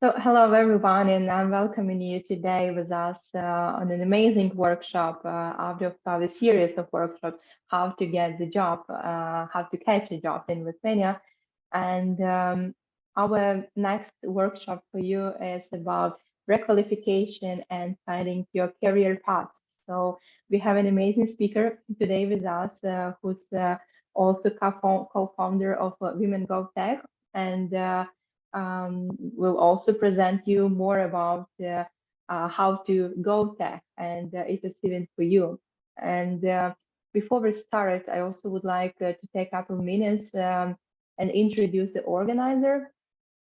So, hello everyone, and I'm welcoming you today with us on an amazing workshop out of our series of workshops, how to get the job, how to catch a job in Lithuania. And our next workshop for you is about requalification and finding your career path. So we have an amazing speaker today with us, who's also co-founder of Women Go Tech, and we'll also present you more about how to go tech and if it's even for you. And before we start, I also would like to take a couple minutes and introduce the organizer,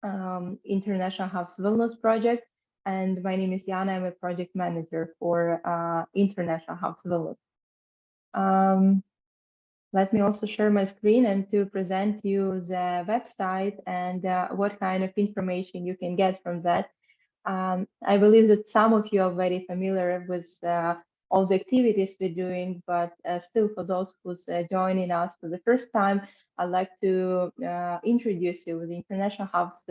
International House Wellness Project. And my name is Jana. I'm a project manager for International House Wellness. Let me also share my screen and to present you the website and what kind of information you can get from that. I believe that some of you are very familiar with all the activities we're doing, but still for those who's joining us for the first time, I'd like to introduce you with the International House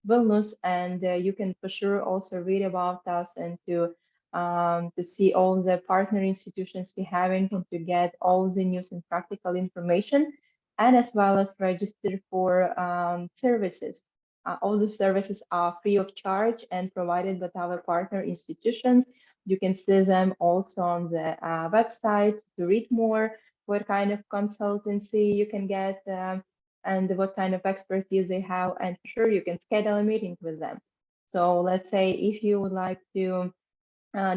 Wellness, and you can for sure also read about us and to see all the partner institutions we're having and to get all the news and practical information, and as well as register for services. All the services are free of charge and provided by our partner institutions. You can see them also on the website to read more, what kind of consultancy you can get, and what kind of expertise they have, and for sure you can schedule a meeting with them. So let's say if you would like to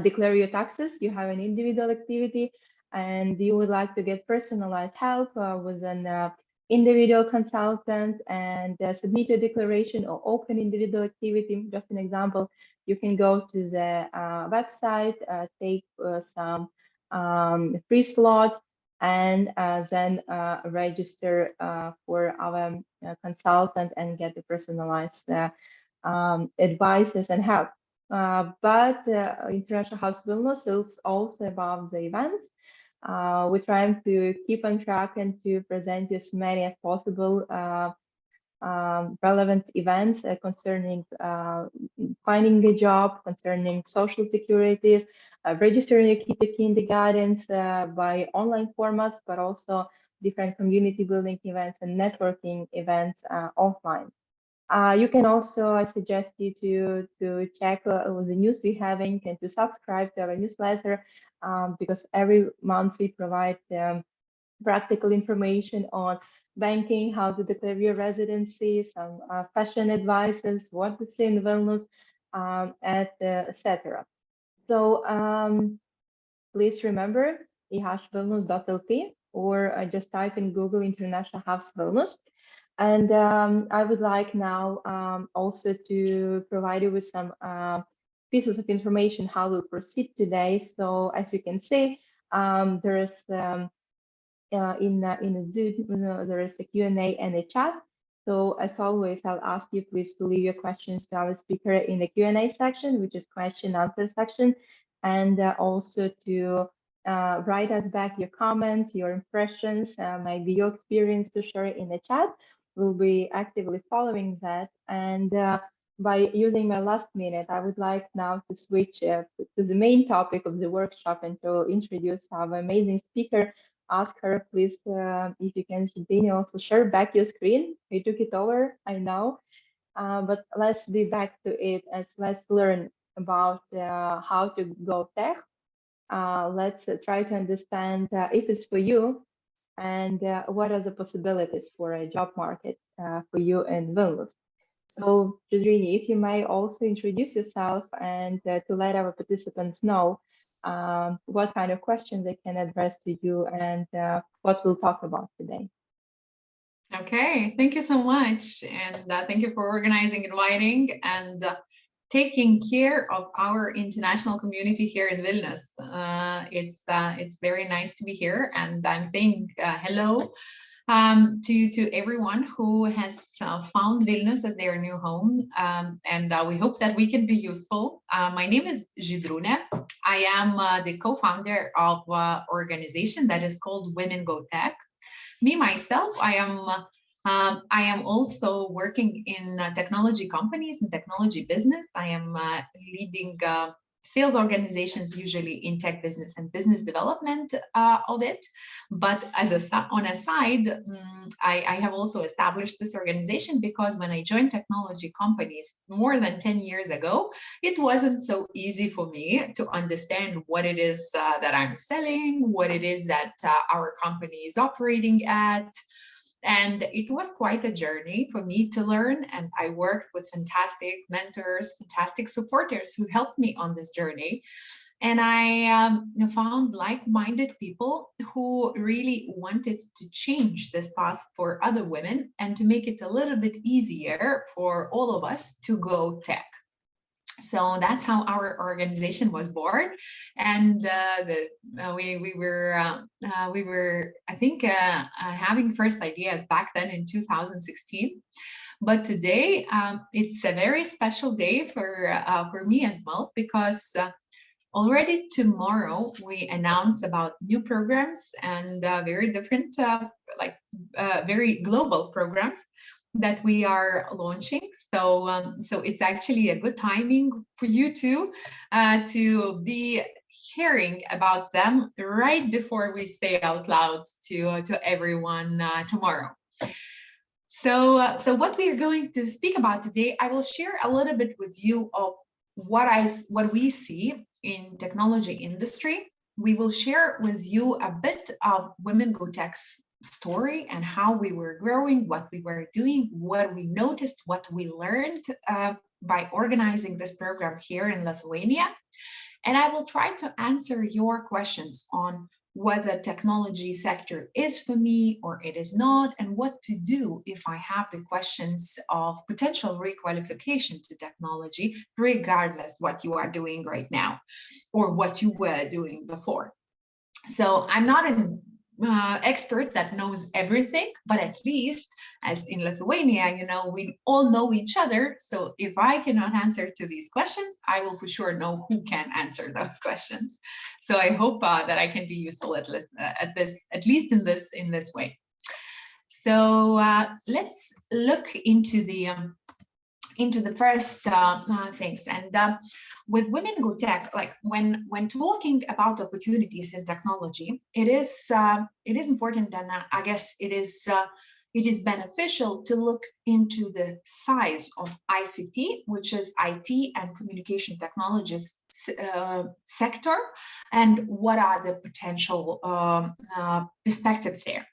declare your taxes, you have an individual activity, and you would like to get personalized help with an individual consultant and submit a declaration or open individual activity. Just an example, you can go to the website, take some free slot, and then register for our consultant and get the personalized advices and help. But International House Wellness is also about the events. We're trying to keep on track and to present as many as possible relevant events concerning finding a job, concerning social security, registering a kid to kindergartens by online formats, but also different community building events and networking events offline. You can also, I suggest you to check the news we're having and to subscribe to our newsletter, because every month we provide practical information on banking, how to declare your residency, some fashion advices, what to say in wellness, etc. So please remember ihwellness.lt, or just type in Google International House Wellness. And I would like now also to provide you with some pieces of information how we'll proceed today. So as you can see, there is in a Zoom, there is a Q&A and a chat. So as always, I'll ask you please to leave your questions to our speaker in the Q&A section, which is question answer section, and also to write us back your comments, your impressions, maybe your experience to share in the chat. We'll be actively following that. And by using my last minute, I would like now to switch to the main topic of the workshop and to introduce our amazing speaker. Ask her, please, if you can continue also share back your screen. We took it over, I know, but let's be back to it as let's learn about how to go tech. Let's try to understand if it's for you, and what are the possibilities for a job market for you in Vilnius. So, Jadrini, if you may also introduce yourself and to let our participants know what kind of questions they can address to you and what we'll talk about today. Okay, thank you so much. And thank you for organizing, inviting, and taking care of our international community here in Vilnius. It's very nice to be here, and I'm saying hello to everyone who has found Vilnius as their new home, and we hope that we can be useful. My name is Žydrūnė. I am the co-founder of an organization that is called Women Go Tech. Me, myself, I am I am also working in technology companies and technology business. I am leading sales organizations, usually in tech business and business development of it. But on a side, I have also established this organization because when I joined technology companies more than 10 years ago, it wasn't so easy for me to understand what it is that I'm selling, what it is that our company is operating at. And it was quite a journey for me to learn. And I worked with fantastic mentors, fantastic supporters who helped me on this journey. And I found like-minded people who really wanted to change this path for other women and to make it a little bit easier for all of us to go tech. So that's how our organization was born, and we were I think having first ideas back then in 2016. But today it's a very special day for me as well, because already tomorrow we announce about new programs and very different, very global programs that we are launching. So it's actually a good timing for you to be hearing about them right before we say out loud to everyone tomorrow. So what we are going to speak about today, I will share a little bit with you of what we see in technology industry. We will share with you a bit of Women Go Tech's story and how we were growing, what we were doing, what we noticed, what we learned by organizing this program here in Lithuania. And I will try to answer your questions on whether technology sector is for me or it is not, and what to do if I have the questions of potential requalification to technology, regardless what you are doing right now or what you were doing before. So I'm not an expert that knows everything, but at least as in Lithuania, we all know each other. So if I cannot answer to these questions, I will for sure know who can answer those questions. So I hope that I can be useful at least in this way. So let's look into the first things. And with Women Go Tech, like when talking about opportunities in technology, it is important, and I guess it is beneficial to look into the size of ICT, which is IT and communication technologies sector, and what are the potential perspectives there.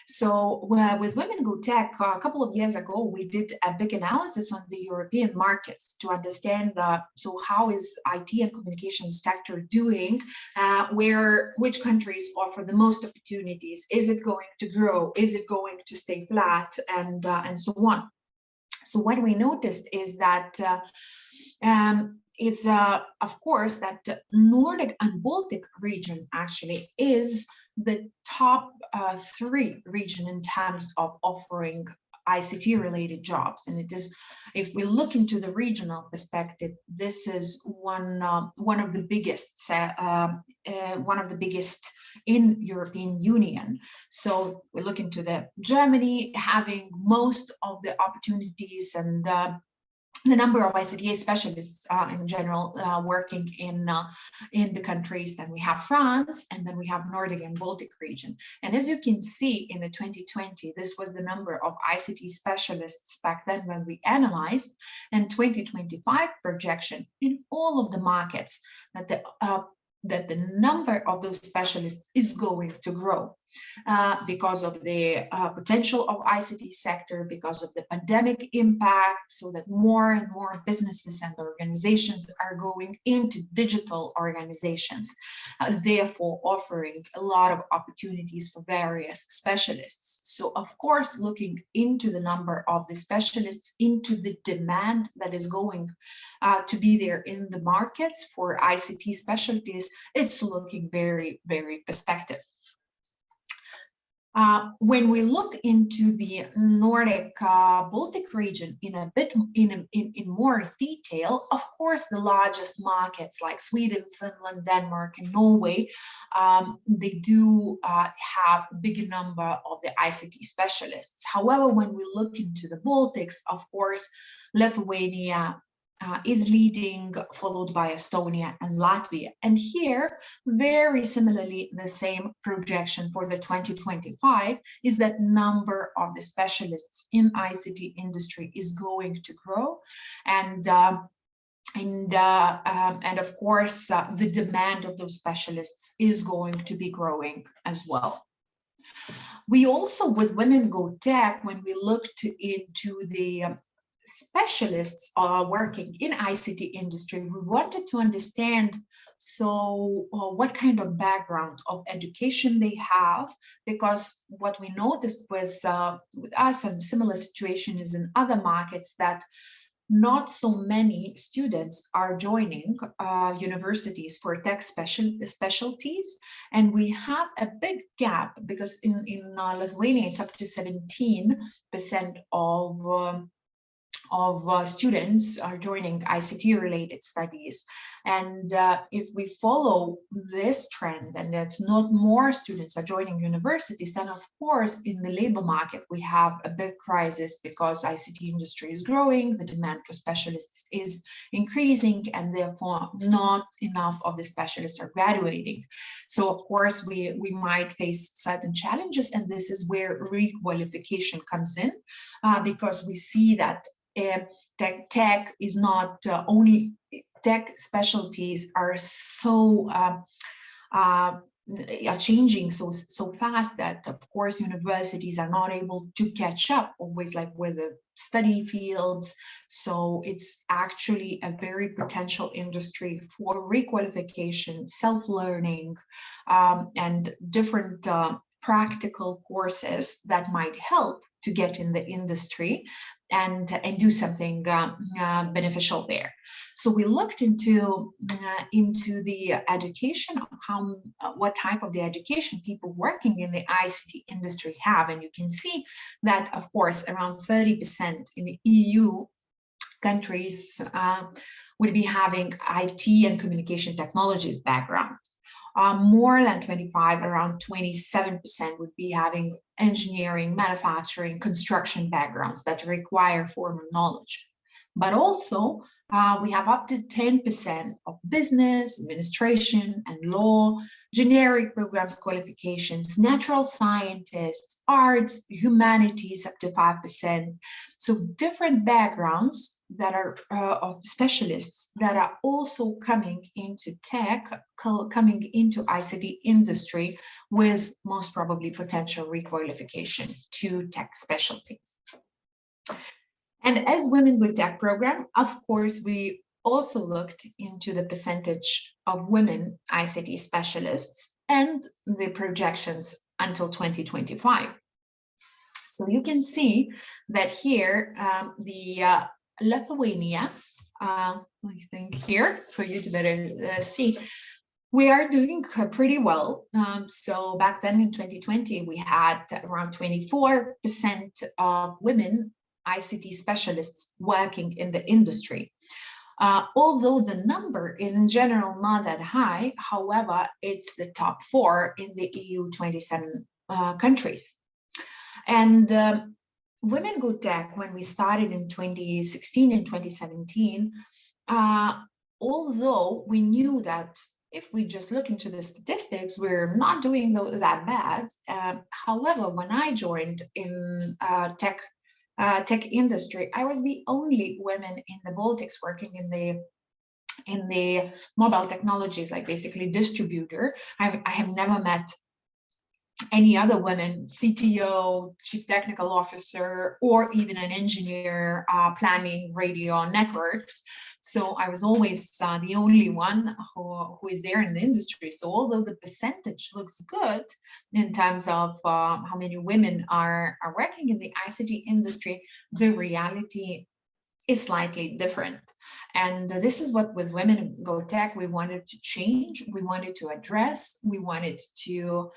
So with Women Go Tech, a couple of years ago, we did a big analysis on the European markets to understand so how is IT and communications sector doing, which countries offer the most opportunities, is it going to grow, is it going to stay flat, and so on. So what we noticed is that of course, that Nordic and Baltic region actually is the top 3 region in terms of offering ICT related jobs. And it is, if we look into the regional perspective, this is one of the biggest in European Union. So we look into the Germany having most of the opportunities, and the number of ICT specialists in general working in the countries. Then we have France, and then we have Nordic and Baltic region. And as you can see in the 2020, this was the number of ICT specialists back then when we analyzed, and 2025 projection in all of the markets that the number of those specialists is going to grow because of the potential of ICT sector, because of the pandemic impact, so that more and more businesses and organizations are going into digital organizations, therefore offering a lot of opportunities for various specialists. So of course, looking into the number of the specialists, into the demand that is going to be there in the markets for ICT specialties, it's looking very, very perspective. When we look into the Nordic Baltic region in more detail, of course, the largest markets like Sweden, Finland, Denmark, and Norway, they do have a bigger number of the ICT specialists. However, when we look into the Baltics, of course, Lithuania is leading, followed by Estonia and Latvia. And here, very similarly, the same projection for the 2025 is that number of the specialists in ICT industry is going to grow. And of course, the demand of those specialists is going to be growing as well. We also, with Women Go Tech, when we looked into the specialists are working in ICT industry, we wanted to understand what kind of background of education they have, because what we noticed with us and similar situation is in other markets that not so many students are joining universities for tech specialties, and we have a big gap because in Lithuania it's up to 17% of students are joining ICT related studies. And if we follow this trend and that not more students are joining universities, then of course in the labor market we have a big crisis because ICT industry is growing, the demand for specialists is increasing, and therefore not enough of the specialists are graduating. So of course we might face certain challenges, and this is where re-qualification comes in, because we see that tech is not only tech specialties are so are changing so fast that of course universities are not able to catch up always like with the study fields. So it's actually a very potential industry for requalification, self-learning, and different practical courses that might help to get in the industry and do something beneficial there. So we looked into the education, what type of the education people working in the ICT industry have, and you can see that of course around 30% in the EU countries would be having IT and communication technologies background. More than 25, around 27% would be having engineering, manufacturing, construction backgrounds that require formal knowledge. But also, we have up to 10% of business, administration, and law, generic programs qualifications, natural scientists, arts, humanities, up to 5%. So different backgrounds that are of specialists that are also coming into tech, coming into ICT industry with most probably potential requalification to tech specialties. And as Women Go Tech program, of course, we also looked into the percentage of women ICT specialists and the projections until 2025. So you can see that here, Lithuania, I think here for you to better see, we are doing pretty well. So back then in 2020, we had around 24% of women ICT specialists working in the industry. Although the number is in general not that high, however, it's the top 4 in the EU 27 countries. And Women Go Tech, when we started in 2016 and 2017, although we knew that if we just look into the statistics, we're not doing that bad. However, when I joined in tech industry, I was the only woman in the Baltics working in the mobile technologies, like basically distributor. I have never met any other women, CTO, chief technical officer, or even an engineer planning radio networks. So I was always the only one who is there in the industry. So although the percentage looks good in terms of how many women are working in the ICT industry, the reality is slightly different. And this is what with Women Go Tech we wanted to change, we wanted to address, we wanted to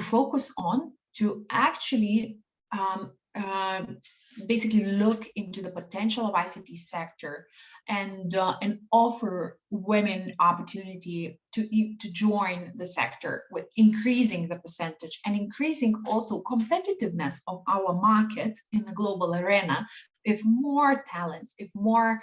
focus on to actually basically look into the potential of ICT sector and offer women opportunity to join the sector, with increasing the percentage and increasing also competitiveness of our market in the global arena. If more talents, if more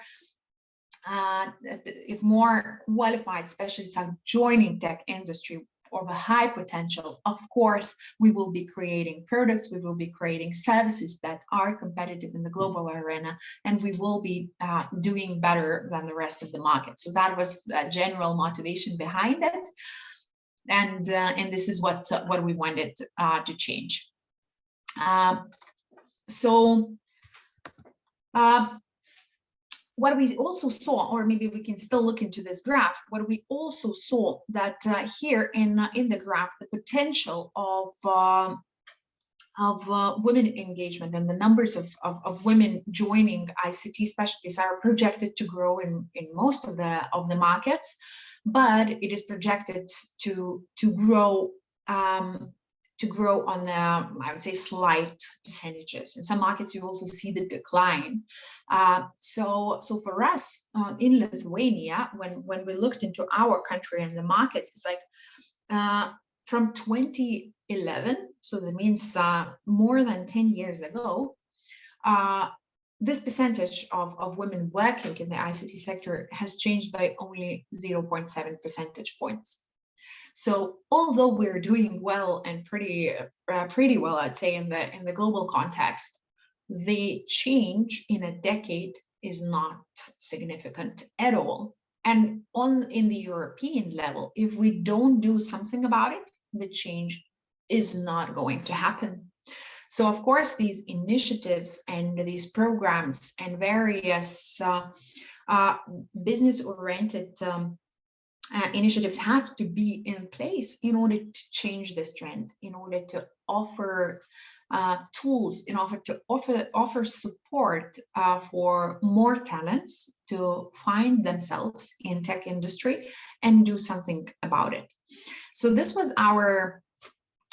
qualified specialists are joining tech industry of a high potential, of course, we will be creating products, we will be creating services that are competitive in the global arena, and we will be doing better than the rest of the market. So that was a general motivation behind it, and this is what we wanted to change. What we also saw, or maybe we can still look into this graph, what we also saw that here in the graph, the potential of women engagement and the numbers of women joining ICT specialties are projected to grow in most of the markets, but it is projected to grow on the, I would say, slight percentages. In some markets, you also see the decline. So for us in Lithuania, when we looked into our country and the market, it's like from 2011, so that means more than 10 years ago, this percentage of women working in the ICT sector has changed by only 0.7 percentage points. So although we're doing well and pretty well, I'd say, in the global context, the change in a decade is not significant at all. And in the European level, if we don't do something about it, the change is not going to happen. So of course, these initiatives and these programs and various business-oriented initiatives have to be in place in order to change this trend, in order to offer tools, in order to offer support for more talents to find themselves in tech industry and do something about it. So this was our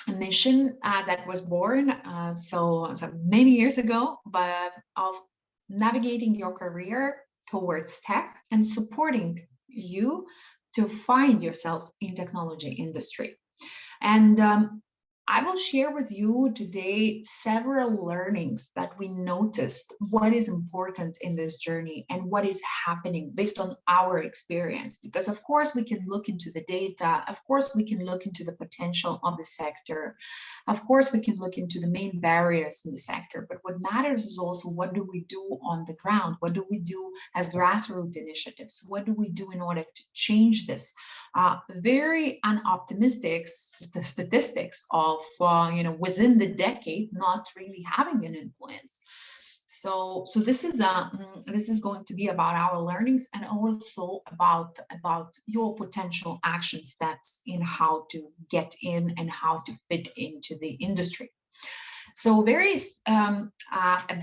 mission that was born so many years ago, but of navigating your career towards tech and supporting you to find yourself in technology industry. And I will share with you today several learnings that we noticed, what is important in this journey and what is happening based on our experience. Because of course we can look into the data, of course we can look into the potential of the sector, of course we can look into the main barriers in the sector, but what matters is also what do we do on the ground, what do we do as grassroots initiatives, what do we do in order to change this very unoptimistic statistics of within the decade not really having an influence. So this is going to be about our learnings and also about your potential action steps in how to get in and how to fit into the industry. So very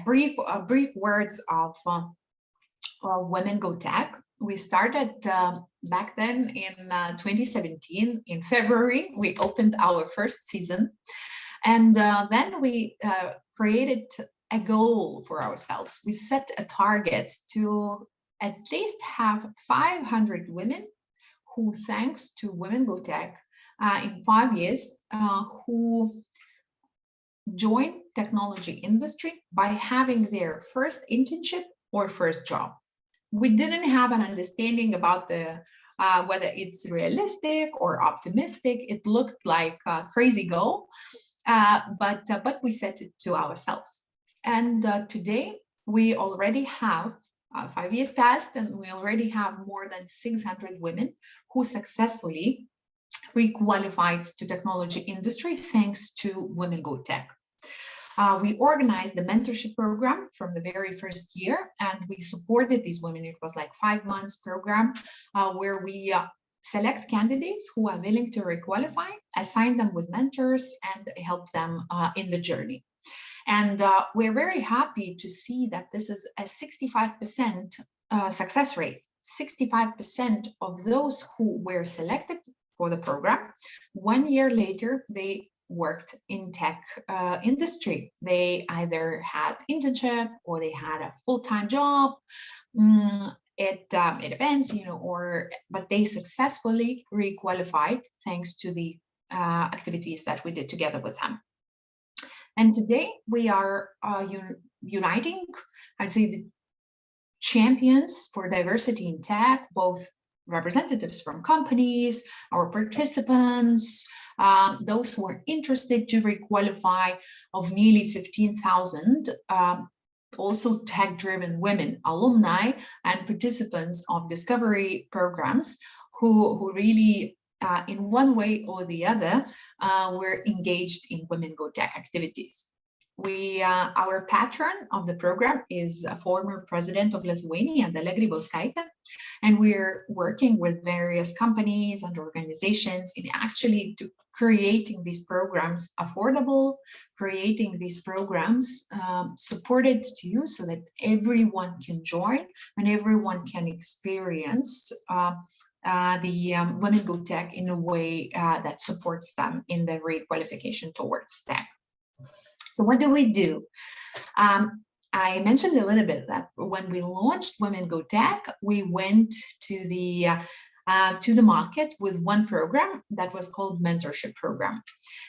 brief words of Women Go Tech. We started back then in 2017. In February, we opened our first season. And then we created a goal for ourselves. We set a target to at least have 500 women who, thanks to Women Go Tech, in 5 years, who join technology industry by having their first internship or first job. We didn't have an understanding about the whether it's realistic or optimistic. It looked like a crazy goal, but we set it to ourselves. And today we already have 5 years passed, and we already have more than 600 women who successfully re-qualified to technology industry thanks to Women Go Tech. We organized the mentorship program from the very first year, and we supported these women. It was like 5 months program where we select candidates who are willing to requalify, assign them with mentors, and help them in the journey. And we're very happy to see that this is a 65% success rate. 65% of those who were selected for the program, 1 year later, they worked in tech industry. They either had internship or they had a full-time job. It depends, but they successfully re-qualified thanks to the activities that we did together with them. And today we are uniting, I'd say, the champions for diversity in tech, both representatives from companies, our participants, those who are interested to re-qualify, of nearly 15,000, also tech-driven women, alumni and participants of discovery programs who really, in one way or the other, were engaged in Women Go Tech activities. Our patron of the program is a former president of Lithuania, Dalia Grybauskaitė, and we're working with various companies and organizations in actually creating these programs affordable, creating these programs supported to you so that everyone can join and everyone can experience the Women Go Tech in a way that supports them in the re-qualification towards tech. So what do we do? I mentioned a little bit that when we launched Women Go Tech, we went to the market with one program that was called mentorship program.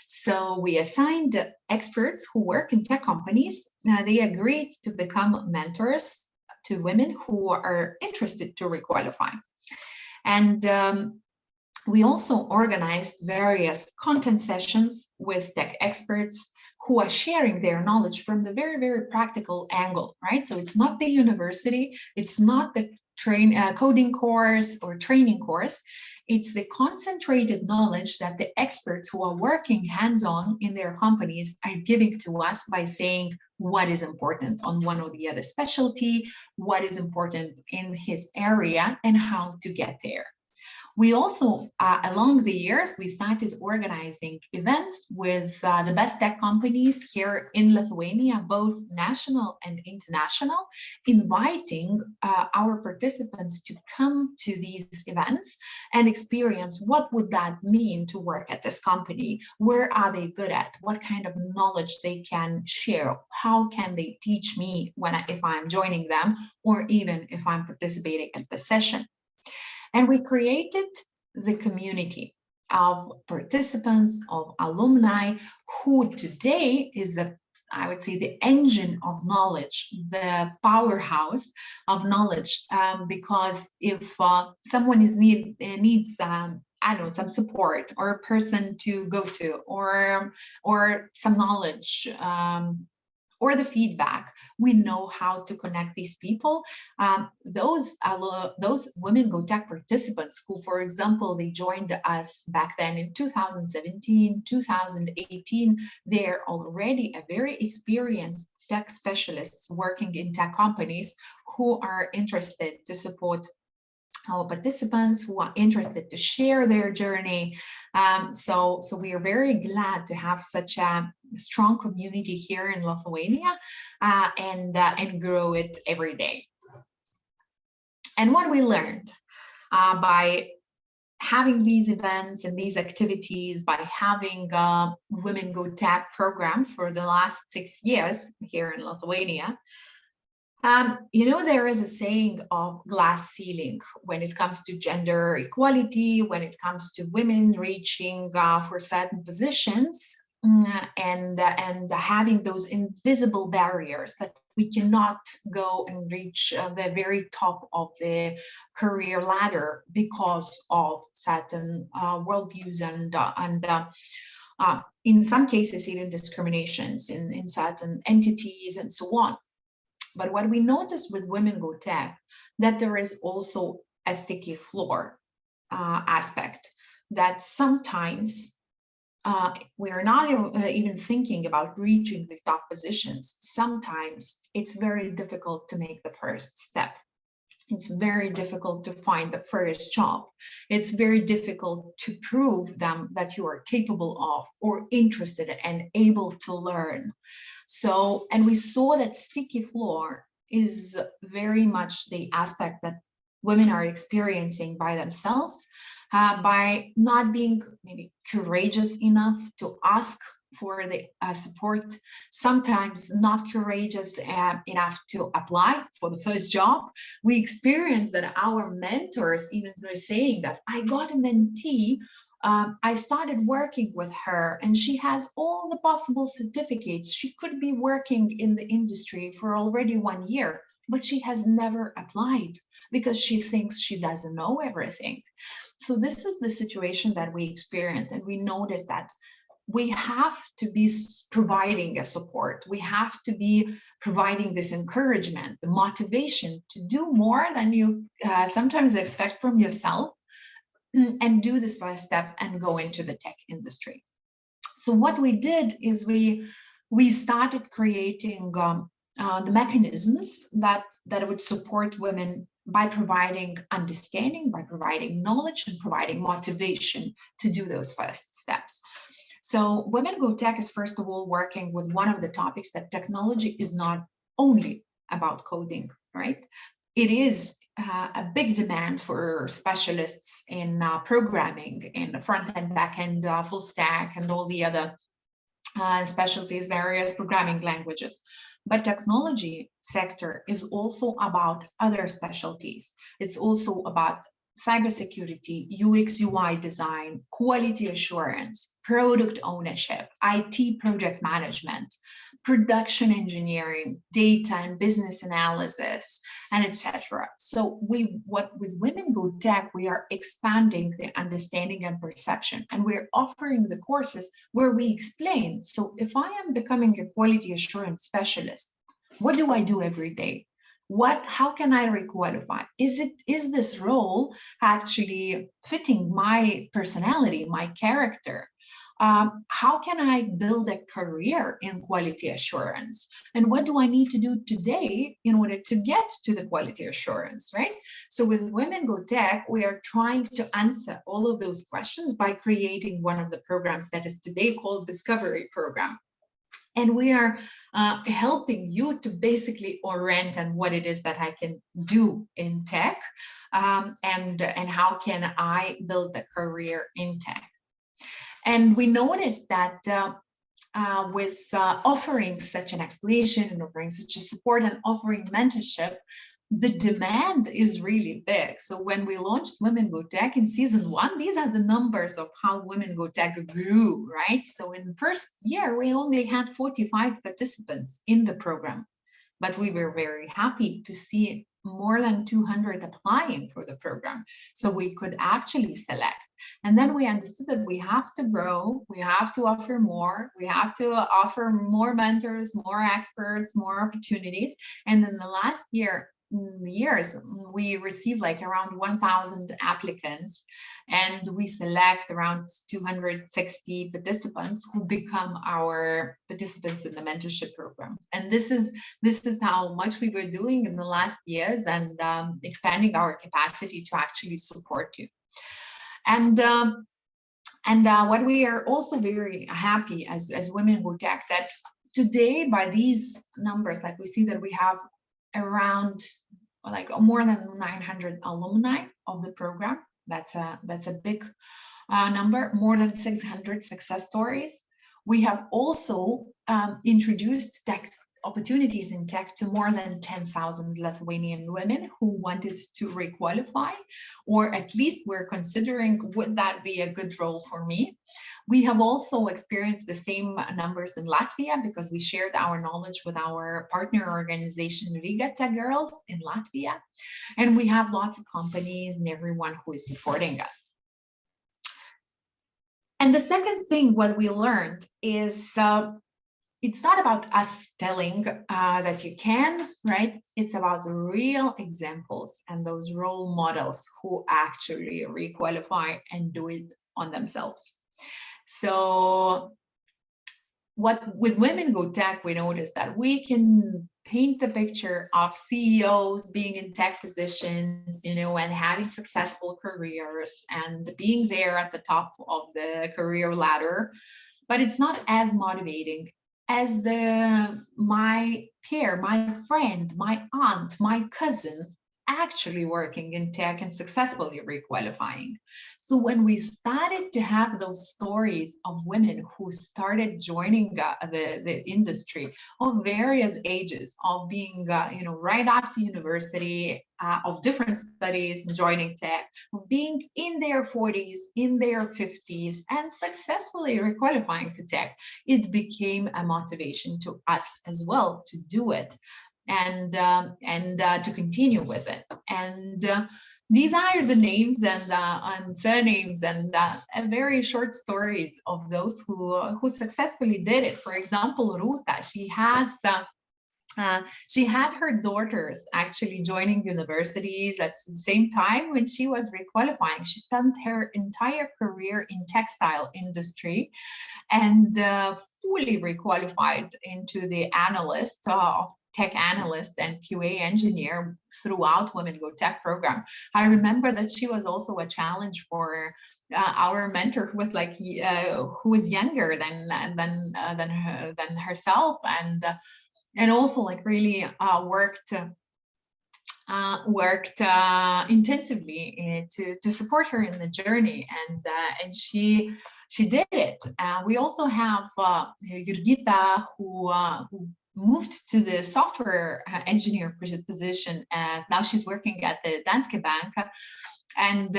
So we assigned experts who work in tech companies. They agreed to become mentors to women who are interested to re-qualify. And we also organized various content sessions with tech experts who are sharing their knowledge from the very, very practical angle, right? So it's not the university, it's not the coding course or training course, it's the concentrated knowledge that the experts who are working hands-on in their companies are giving to us by saying what is important on one or the other specialty, what is important in his area, and how to get there. We also, along the years, we started organizing events with the best tech companies here in Lithuania, both national and international, inviting our participants to come to these events and experience what would that mean to work at this company, where are they good at, what kind of knowledge they can share, how can they teach me if I'm joining them, or even if I'm participating at the session. And we created the community of participants, of alumni, who today is I would say, the engine of knowledge, the powerhouse of knowledge, because if someone needs I don't know, some support or a person to go to, or some knowledge, or the feedback, we know how to connect these people. Those Women Go Tech participants who, for example, they joined us back then in 2017, 2018, they're already a very experienced tech specialists working in tech companies who are interested to support our participants, who are interested to share their journey. So we are very glad to have such a strong community here in Lithuania and grow it every day. And what we learned by having these events and these activities, by having Women Go Tech program for the last 6 years here in Lithuania, there is a saying of glass ceiling when it comes to gender equality, when it comes to women reaching for certain positions, and having those invisible barriers that we cannot go and reach the very top of the career ladder because of certain worldviews and in some cases even discriminations in certain entities and so on. But what we noticed with Women Go Tech, that there is also a sticky floor aspect, that sometimes we're not even thinking about reaching the top positions. Sometimes it's very difficult to make the first step. It's very difficult to find the first job. It's very difficult to prove them that you are capable of or interested and able to learn. So, and we saw that sticky floor is very much the aspect that women are experiencing by themselves, by not being maybe courageous enough to ask for the support, sometimes not courageous enough to apply for the first job. We experience that our mentors even were saying that I got a mentee, I started working with her and she has all the possible certificates. She could be working in the industry for already 1 year, but she has never applied because she thinks she doesn't know everything. So this is the situation that we experience, and we notice that we have to be providing a support. We have to be providing this encouragement, the motivation to do more than you sometimes expect from yourself, and do this first step and go into the tech industry. So what we did is we started creating the mechanisms that would support women by providing understanding, by providing knowledge, and providing motivation to do those first steps. So Women Go Tech is first of all working with one of the topics that technology is not only about coding, right? It is a big demand for specialists in programming, in the front end, back end, full stack, and all the other specialties, various programming languages. But technology sector is also about other specialties. It's also about cybersecurity, UX, UI design, quality assurance, product ownership, IT project management, production engineering, data and business analysis, and etc. So with Women Go Tech, we are expanding the understanding and perception, and we're offering the courses where we explain. So if I am becoming a quality assurance specialist, what do I do every day? How can I requalify? Is this role actually fitting my personality, my character? How can I build a career in quality assurance? And what do I need to do today in order to get to the quality assurance, right? So with Women Go Tech, we are trying to answer all of those questions by creating one of the programs that is today called Discovery Program. And we are helping you to basically orient on what it is that I can do in tech, and how can I build a career in tech. And we noticed that with offering such an explanation and offering such a support and offering mentorship, the demand is really big. So when we launched Women Go Tech in season 1, these are the numbers of how Women Go Tech grew, right? So in the first year, we only had 45 participants in the program, but we were very happy to see more than 200 applying for the program. So we could actually select. And then we understood that we have to grow, we have to offer more, we have to offer more mentors, more experts, more opportunities. And in the last years, we received like around 1,000 applicants, and we select around 260 participants who become our participants in the mentorship program. And this is how much we were doing in the last years, and expanding our capacity to actually support you. And what we are also very happy as Women Go Tech, that today by these numbers, like we see that we have around like more than 900 alumni of the program. That's a big number. More than 600 success stories. We have also introduced tech opportunities in tech to more than 10,000 Lithuanian women who wanted to requalify, or at least were considering, would that be a good role for me? We have also experienced the same numbers in Latvia, because we shared our knowledge with our partner organization, Riga Tech Girls in Latvia. And we have lots of companies and everyone who is supporting us. And the second thing, what we learned is, it's not about us telling that you can, right? It's about real examples and those role models who actually requalify and do it on themselves. So with Women Go Tech, we noticed that we can paint the picture of CEOs being in tech positions, and having successful careers and being there at the top of the career ladder, but it's not as motivating as my peer, my friend, my aunt, my cousin actually working in tech and successfully requalifying. So when we started to have those stories of women who started joining the industry of various ages, of being, right after university, of different studies, joining tech, of being in their 40s, in their 50s, and successfully requalifying to tech, it became a motivation to us as well to do it and to continue with it. And these are the names and surnames and very short stories of those who successfully did it. For example, Ruta, she had her daughters actually joining universities at the same time when she was requalifying. She spent her entire career in textile industry and fully requalified into the analyst tech analyst and QA engineer throughout Women Go Tech program. I remember that she was also a challenge for our mentor, who was who was younger than herself, and also like really worked intensively to support her in the journey, and she did it. We also have Jurgita, who moved to the software engineer position, as now she's working at the Danske Bank, and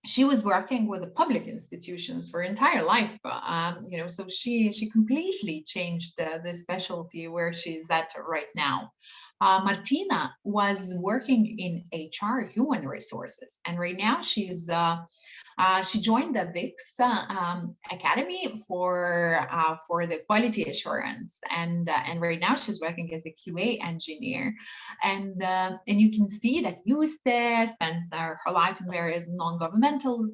she was working with the public institutions for her entire life, so she completely changed the specialty where she's at right now. Martina was working in HR, human resources, and right now she joined the VIX Academy for the quality assurance, and right now she's working as a QA engineer, and you can see that Eustace spends her life in various non-governmental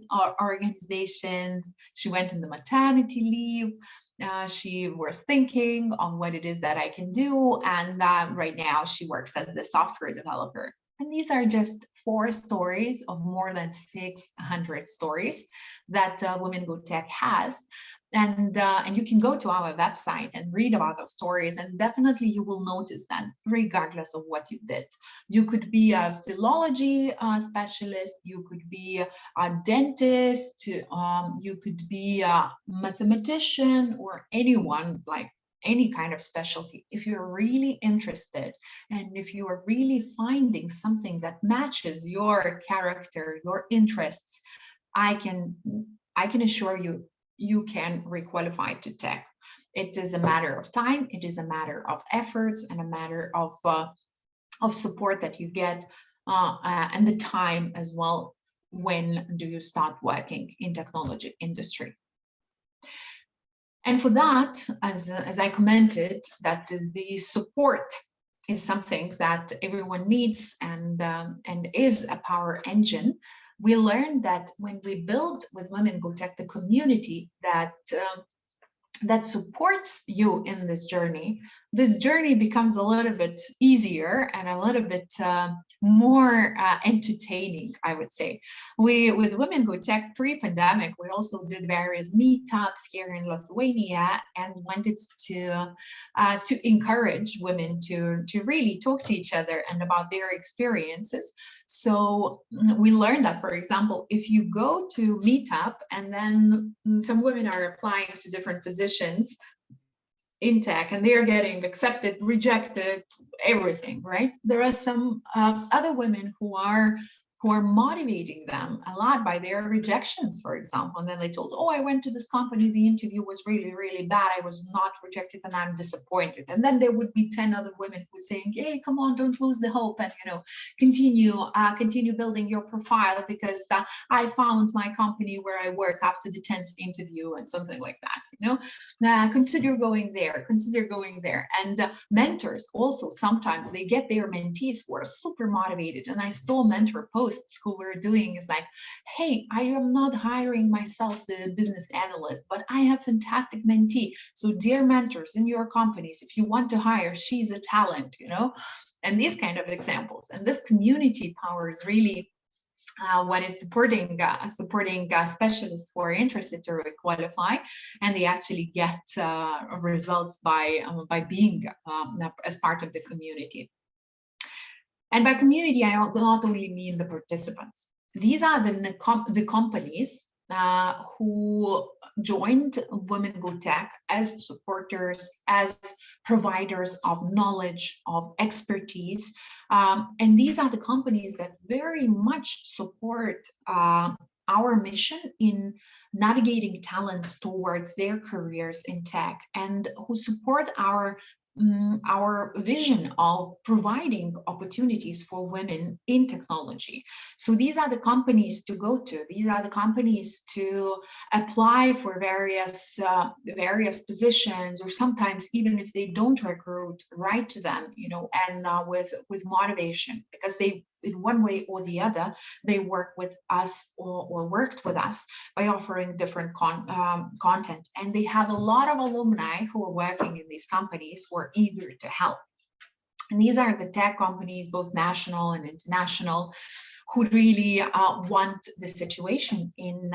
organizations. She went on the maternity leave. She was thinking on what it is that I can do, and right now she works as the software developer. And these are just 4 stories of more than 600 stories that Women Go Tech has. And you can go to our website and read about those stories, and definitely you will notice that regardless of what you did. You could be a philology specialist, you could be a dentist, you could be a mathematician, or anyone, like any kind of specialty. If you're really interested and if you are really finding something that matches your character, your interests, I can assure you, you can requalify to tech. It is a matter of time, it is a matter of efforts, and a matter of support that you get, and the time as well. When do you start working in technology industry? And for that, as I commented, that the support is something that everyone needs, and is a power engine. We learned that when we build with Women Go Tech the community that supports you in this journey becomes a little bit easier and a little bit more entertaining, I would say. With Women Go Tech pre-pandemic, we also did various meetups here in Lithuania and wanted to encourage women to really talk to each other and about their experiences. So we learned that, for example, if you go to Meetup and then some women are applying to different positions in tech and they're getting accepted, rejected, everything, right? There are some other women who are motivating them a lot by their rejections, for example. And then they told, oh, I went to this company, the interview was really, really bad. I was not rejected and I'm disappointed. And then there would be 10 other women who saying, hey, come on, don't lose the hope, and continue building your profile, because I found my company where I work after the 10th interview, and something like that, consider going there. And mentors also, sometimes they get their mentees who are super motivated. And I saw mentor posts who were doing is like, hey, I am not hiring myself the business analyst, but I have fantastic mentee. So dear mentors in your companies, if you want to hire, she's a talent, and these kind of examples. And this community power is really what is supporting specialists who are interested to requalify, and they actually get results by being as part of the community. And by community, I not only mean the participants. These are the companies who joined Women Go Tech as supporters, as providers of knowledge, of expertise. And these are the companies that very much support our mission in navigating talents towards their careers in tech, and who support our vision of providing opportunities for women in technology. So these are the companies to go to. These are the companies to apply for various positions, or sometimes even if they don't recruit, write to them, you know, and with motivation, because they, in one way or the other, they work with us or worked with us by offering different content. And they have a lot of alumni who are working in these companies who are eager to help. And these are the tech companies, both national and international, who really want the situation in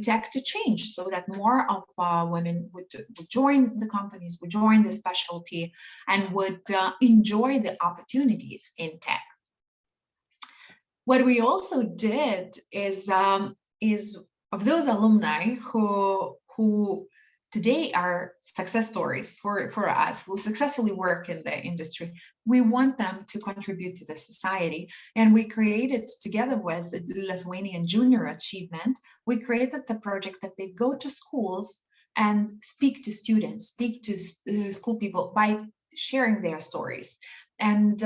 tech to change, so that more of women would join the companies, would join the specialty, and would enjoy the opportunities in tech. What we also did is of those alumni who today are success stories for us, who successfully work in the industry, we want them to contribute to the society. And we created, together with Lithuanian Junior Achievement, we created the project that they go to schools and speak to students, speak to school people by sharing their stories and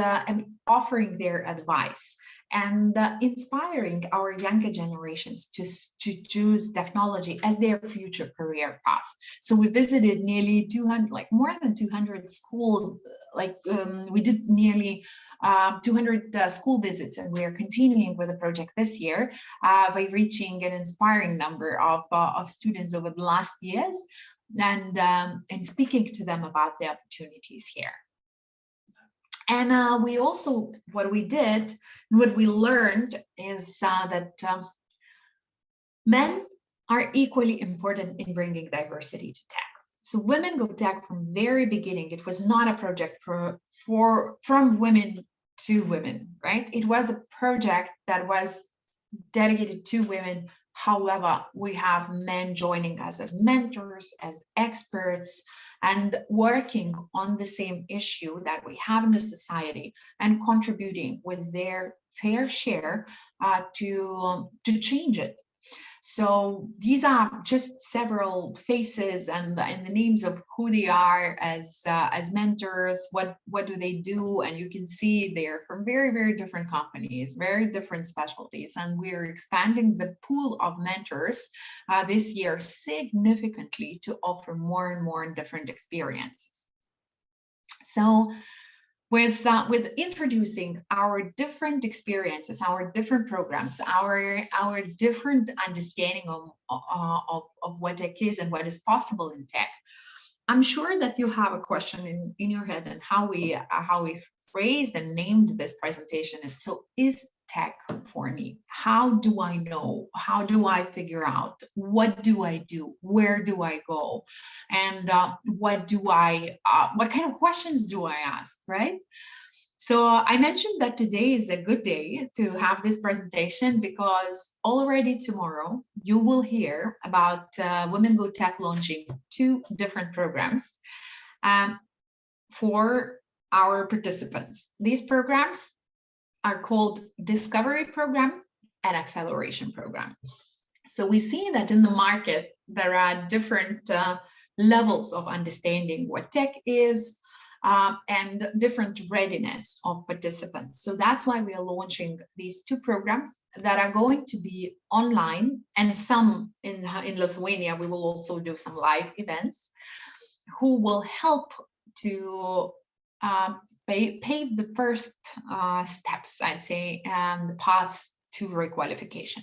offering their advice, and inspiring our younger generations to choose technology as their future career path. So we visited nearly 200, like more than 200 schools, we did nearly 200 school visits, and we are continuing with the project this year by reaching an inspiring number of students over the last years, and speaking to them about the opportunities here. And we also, what we did, what we learned is that men are equally important in bringing diversity to tech. So Women Go Tech, from very beginning, it was not a project from women to women, right? It was a project that was dedicated to women. However, we have men joining us as mentors, as experts, and working on the same issue that we have in the society, and contributing with their fair share to change it. So these are just several faces and the names of who they are as mentors. What do they do? And you can see they're from very, very different companies, very different specialties. And we're expanding the pool of mentors this year significantly to offer more and more different experiences. So with introducing our different experiences, our different programs, our different understanding of what tech is and what is possible in tech, I'm sure that you have a question in your head, and how we phrased and named this presentation. And so, is tech for me? How do I know? How do I figure out? What do I do? Where do I go? And what kind of questions do I ask, right? So I mentioned that today is a good day to have this presentation, because already tomorrow you will hear about Women Go Tech launching 2 different programs for our participants. These programs are called Discovery Program and Acceleration Program. So we see that in the market, there are different levels of understanding what tech is, and different readiness of participants. So that's why we are launching these 2 programs that are going to be online, and some in Lithuania. We will also do some live events who will help to pave the first steps, I'd say, and the paths to re-qualification.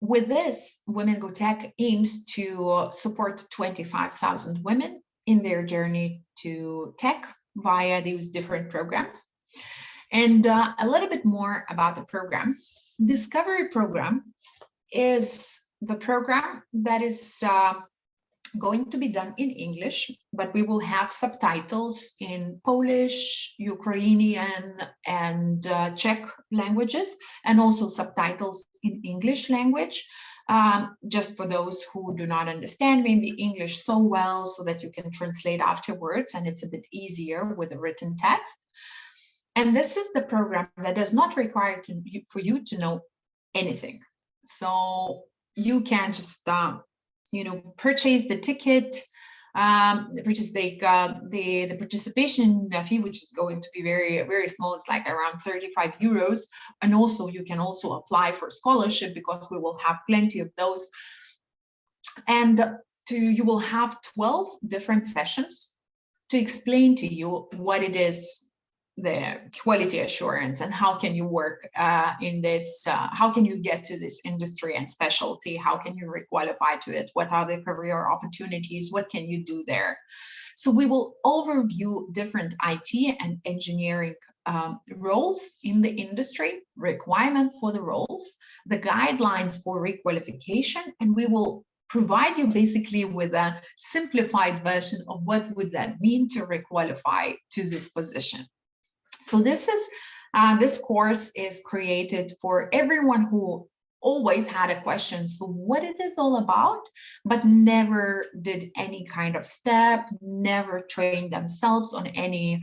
With this, Women Go Tech aims to support 25,000 women in their journey to tech via these different programs. And a little bit more about the programs. Discovery Program is the program that is going to be done in English, but we will have subtitles in Polish, Ukrainian, and Czech languages, and also subtitles in English language, just for those who do not understand maybe English so well, so that you can translate afterwards, and it's a bit easier with a written text. And this is the program that does not require for you to know anything. So you can just purchase the ticket, purchase the participation fee, which is going to be very, very small. It's like around 35 euros. And also you can also apply for scholarship, because we will have plenty of those. And you will have 12 different sessions to explain to you what it is, the quality assurance, and how can you work in this, how can you get to this industry and specialty, how can you requalify to it, what are the career opportunities, what can you do there. So we will overview different IT and engineering roles in the industry, requirement for the roles, the guidelines for requalification, and we will provide you basically with a simplified version of what would that mean to requalify to this position. So this course is created for everyone who always had a question, so what it is all about, but never did any kind of step, never trained themselves on any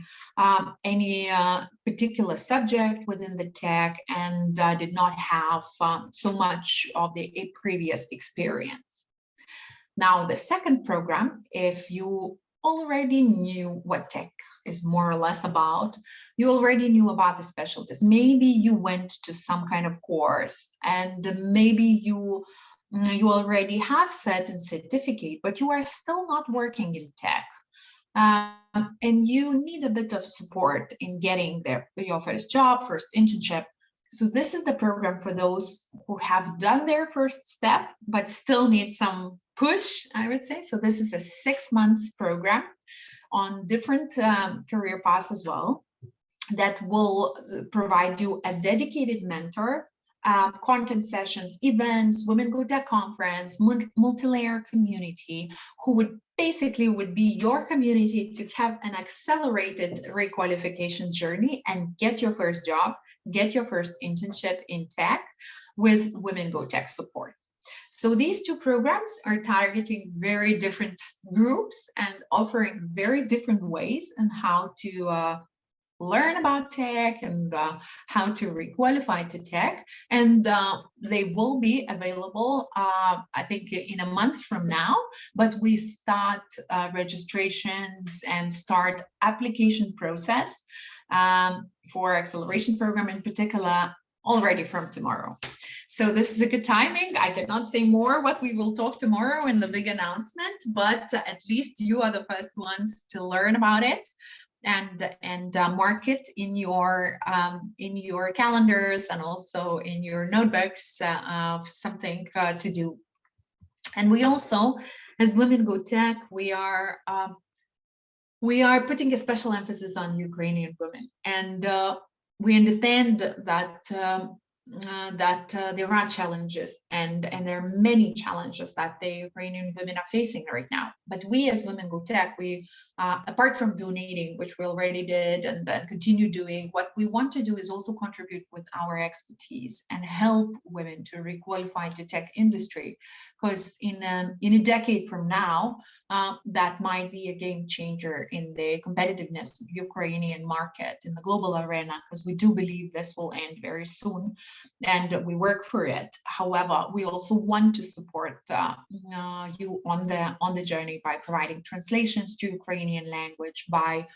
particular subject within the tech, and did not have so much of a previous experience. Now, the second program, if you already knew what tech is more or less about, you already knew about the specialties, maybe you went to some kind of course, and maybe you already have certain certificate, but you are still not working in tech, and you need a bit of support in getting your first job, first internship. So this is the program for those who have done their first step, but still need some push, I would say. So this is a 6 months program on different career paths as well, that will provide you a dedicated mentor, content sessions, events, Women Go Tech conference, multi-layer community, who would be your community to have an accelerated requalification journey and get your first job, get your first internship in tech with Women Go Tech support. So these two programs are targeting very different groups and offering very different ways on how to learn about tech and how to requalify to tech. And they will be available, I think, in a month from now, but we start registrations and start application process for acceleration program in particular already from tomorrow. So this is a good timing. I cannot say more what we will talk tomorrow in the big announcement, but at least you are the first ones to learn about it and mark it in your calendars and also in your notebooks of something to do. And we also, as Women Go Tech, we are putting a special emphasis on Ukrainian women, and we understand that there are challenges, and there are many challenges that the Ukrainian women are facing right now. But we as Women Go Tech, we apart from donating, which we already did and then continue doing, what we want to do is also contribute with our expertise and help women to requalify to tech industry, because in a decade from now, that might be a game changer in the competitiveness of Ukrainian market in the global arena, because we do believe this will end very soon, and we work for it. However, we also want to support you on the journey by providing translations to Ukrainian language, by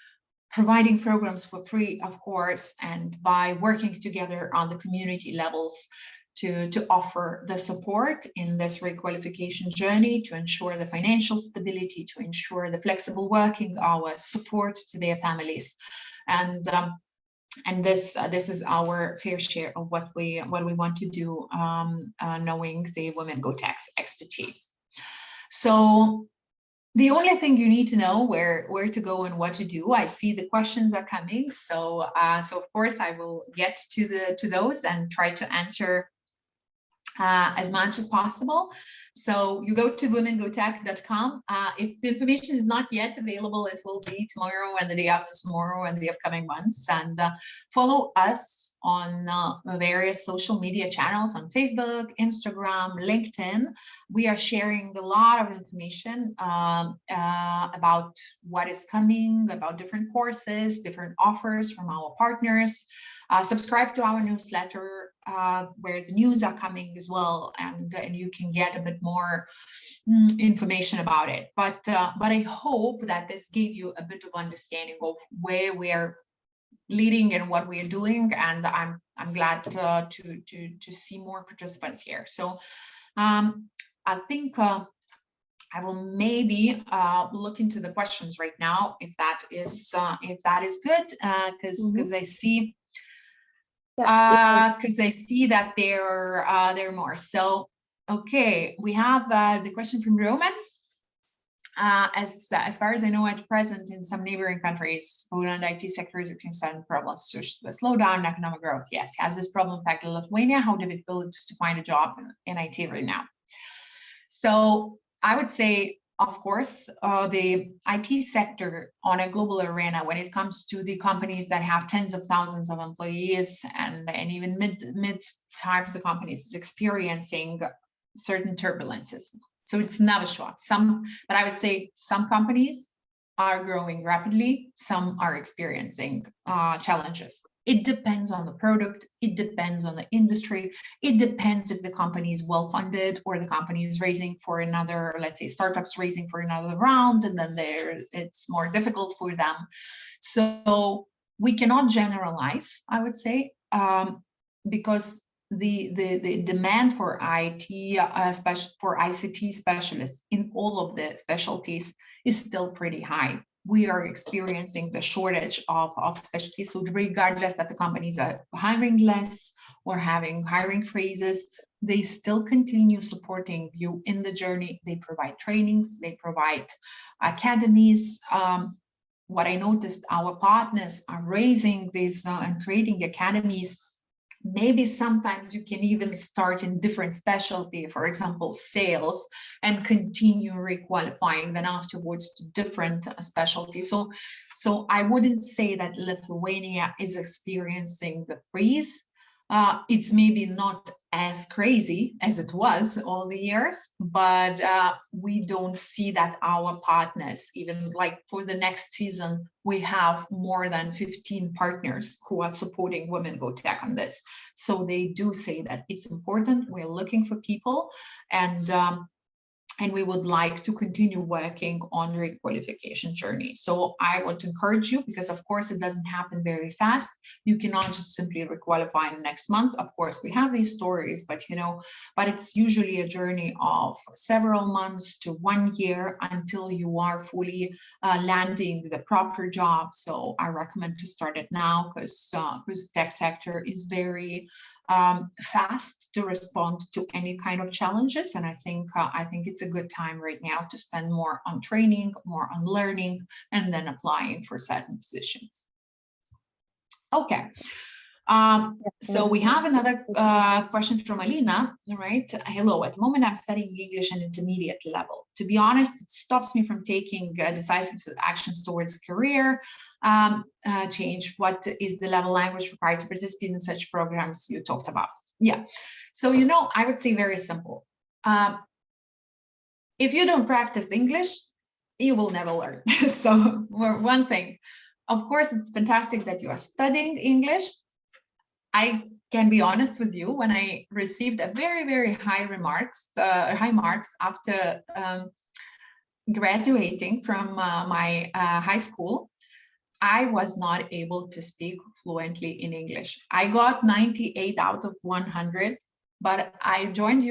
providing programs for free, of course, and by working together on the community levels to offer the support in this requalification journey, to ensure the financial stability, to ensure the flexible working hours, support to their families, and this is our fair share of what we want to do, knowing the Women Go Tech expertise. So the only thing you need to know where to go and what to do. I see the questions are coming, so of course I will get to those and try to answer as much as possible. So you go to womengotech.com. If the information is not yet available, it will be tomorrow and the day after tomorrow and the upcoming months. And follow us on various social media channels on Facebook, Instagram, LinkedIn. We are sharing a lot of information about what is coming, about different courses, different offers from our partners. Subscribe to our newsletter where the news are coming as well, and you can get a bit more information about it. But I hope that this gave you a bit of understanding of where we are leading and what we are doing, and I'm glad to see more participants here. So I think I will maybe look into the questions right now, if that is good, because I see. Because I see that there are more. So, okay, we have the question from Roman. As far as I know, at present, in some neighboring countries, Poland IT sector is experiencing problems to slow down economic growth. Yes, has this problem affected Lithuania? How difficult it is to find a job in IT right now? So I would say, of course, the IT sector on a global arena, when it comes to the companies that have tens of thousands of employees and even mid type of the companies, is experiencing certain turbulences. So it's never short. But I would say some companies are growing rapidly, some are experiencing challenges. It depends on the product, it depends on the industry, it depends if the company is well-funded or the company is raising for another, let's say startups raising for another round, and then it's more difficult for them. So we cannot generalize, I would say, because the demand for for ICT specialists in all of the specialties is still pretty high. We are experiencing the shortage of specialties. So regardless that the companies are hiring less or having hiring freezes, they still continue supporting you in the journey. They provide trainings, they provide academies. What I noticed, our partners are raising this and creating academies. Maybe sometimes you can even start in different specialty, for example, sales, and continue requalifying then afterwards to different specialties. So I wouldn't say that Lithuania is experiencing the freeze. It's maybe not as crazy as it was all the years, but we don't see that our partners, even like for the next season, we have more than 15 partners who are supporting Women Go Tech on this. So they do say that it's important. We're looking for people, and we would like to continue working on the requalification journey. So I would encourage you, because of course it doesn't happen very fast. You cannot just simply requalify in the next month. Of course, we have these stories, but it's usually a journey of several months to 1 year until you are fully landing the proper job. So I recommend to start it now, because tech sector is very fast to respond to any kind of challenges, and I think it's a good time right now to spend more on training, more on learning, and then applying for certain positions. Okay. So we have another question from Alina, right? Hello, at the moment I'm studying English at intermediate level. To be honest, it stops me from taking decisive actions towards a career change. What is the level language required to participate in such programs you talked about? Yeah, so I would say very simple. If you don't practice English, you will never learn. So one thing, of course, it's fantastic that you are studying English. I can be honest with you, when I received a very, very high marks after graduating from my high school, I was not able to speak fluently in English. I got 98 out of 100, but I joined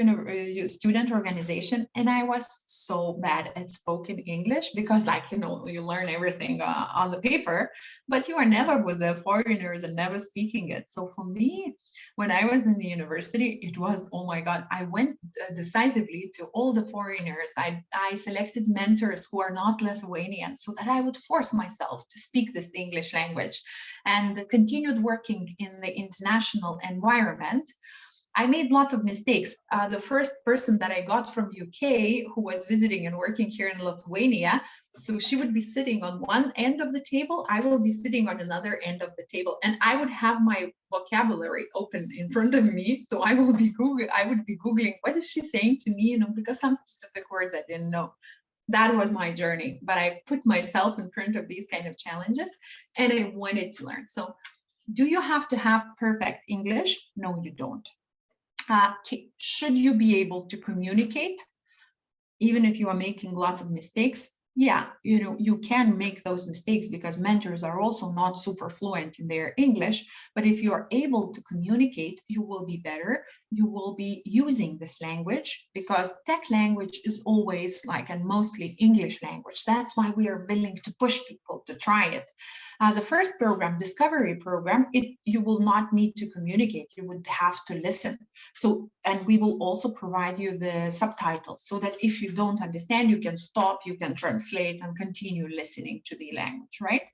student organization, and I was so bad at spoken English because, you learn everything on the paper, but you are never with the foreigners and never speaking it. So for me, when I was in the university, it was, oh my God, I went decisively to all the foreigners. I selected mentors who are not Lithuanian so that I would force myself to speak this English language, and continued working in the international environment. I made lots of mistakes. The first person that I got from UK who was visiting and working here in Lithuania, so she would be sitting on one end of the table, I will be sitting on another end of the table, and I would have my vocabulary open in front of me. So I would be Googling, what is she saying to me, because some specific words I didn't know. That was my journey, but I put myself in front of these kind of challenges and I wanted to learn. So do you have to have perfect English? No, you don't. Should you be able to communicate even if you are making lots of mistakes? Yeah, you can make those mistakes because mentors are also not super fluent in their English. But if you are able to communicate, you will be better. You will be using this language because tech language is always and mostly English language. That's why we are willing to push people to try it. The first program, Discovery program, you will not need to communicate. You would have to listen. So, and we will also provide you the subtitles so that if you don't understand, you can stop, you can translate and continue listening to the language, right?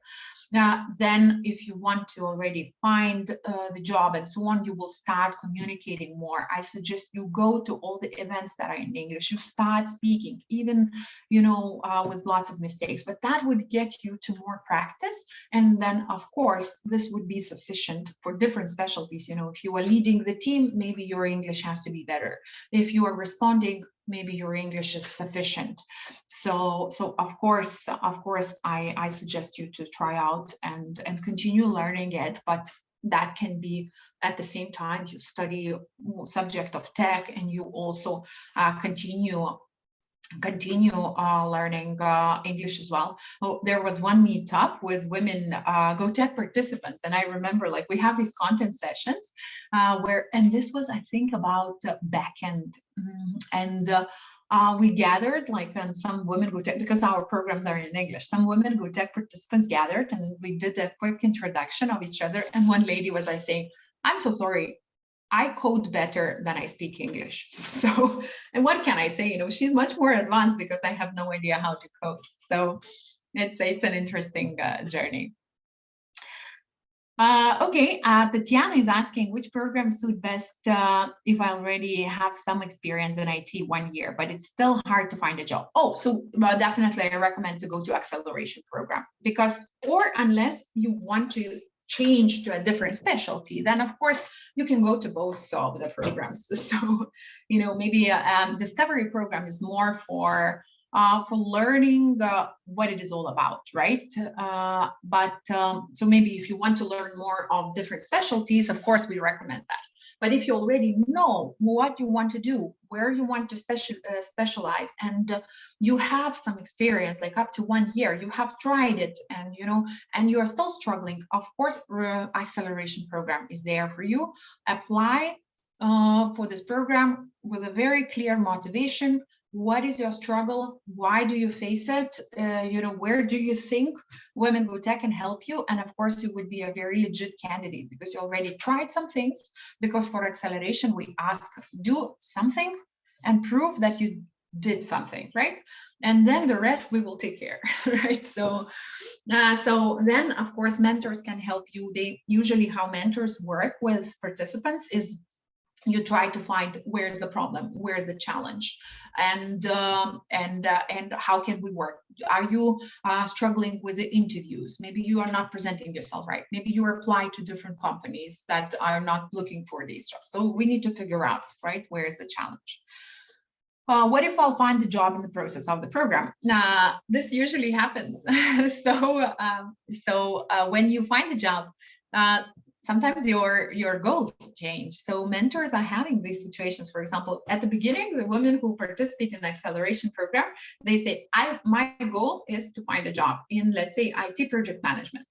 Then if you want to already find the job and so on, you will start communicating more. I suggest you go to all the events that are in English. You start speaking, even, with lots of mistakes, but that would get you to more practice. And then, of course, this would be sufficient for different specialties. If you are leading the team, maybe your English has to be better. If you are responding, maybe your English is sufficient. So of course, I suggest you to try out and continue learning it, but that can be at the same time you study subject of tech and you also continue learning English as well. There was one meetup with women GoTech participants, and I remember we have these content sessions and this was, I think, about backend, and we gathered and some women GoTech, because our programs are in English, some women GoTech participants gathered and we did a quick introduction of each other, and one lady was saying, "I'm so sorry, I code better than I speak English." So, and what can I say? She's much more advanced because I have no idea how to code. So it's an interesting journey. Okay, Tatiana is asking which programs suit best if I already have some experience in IT 1 year, but it's still hard to find a job. Oh, so definitely I recommend to go to acceleration program, because, or unless you want to change to a different specialty, then of course you can go to both of the programs. So, maybe a discovery program is more for learning what it is all about, right? So maybe if you want to learn more of different specialties, of course we recommend that. But if you already know what you want to do, where you want to specialize, and you have some experience, up to 1 year, you have tried it, and and you are still struggling, of course, acceleration program is there for you. Apply for this program with a very clear motivation. What is your struggle? Why do you face it? Where do you think Women GoTech can help you? And of course, you would be a very legit candidate because you already tried some things. Because for acceleration, we ask, do something and prove that you did something, right? And then the rest we will take care, right? So then, of course, mentors can help you. Usually how mentors work with participants is you try to find where's the problem, where's the challenge, and how can we work? Are you struggling with the interviews? Maybe you are not presenting yourself right. Maybe you apply to different companies that are not looking for these jobs. So we need to figure out, right, where's the challenge. What if I'll find the job in the process of the program? This usually happens. So when you find the job, sometimes your goals change. So mentors are having these situations. For example, at the beginning, the women who participate in the acceleration program, they say, my goal is to find a job in, let's say, IT project management.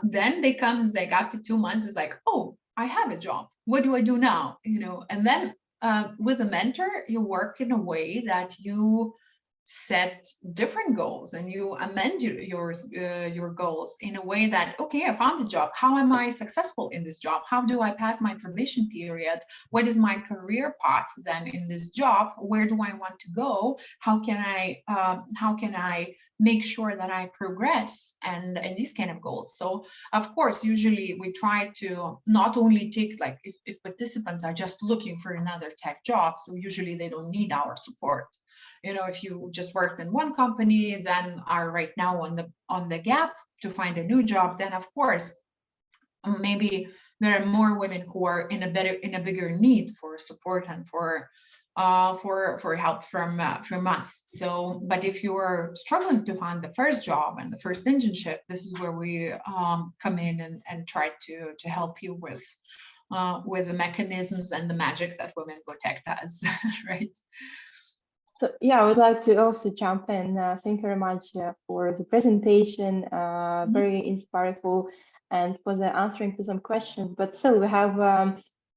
Then they come and say, after 2 months, it's like, oh, I have a job. What do I do now? And then with a mentor, you work in a way that you set different goals and you amend your goals in a way that, okay, I found the job. How am I successful in this job? How do I pass my probation period? What is my career path then in this job? Where do I want to go? How can I make sure that I progress, and these kind of goals. So of course, usually we try to not only take, like, if participants are just looking for another tech job, so usually they don't need our support. You know, if you just worked in one company, then are right now on the gap to find a new job, then of course, maybe there are more women who are in a bigger need for support and for help from us. So, but if you are struggling to find the first job and the first internship, this is where we come in and try to help you with the mechanisms and the magic that Women Go Tech does, right? So yeah, I would like to also jump in. Thank you very much for the presentation, very insightful, and for the answering to some questions. But still, we have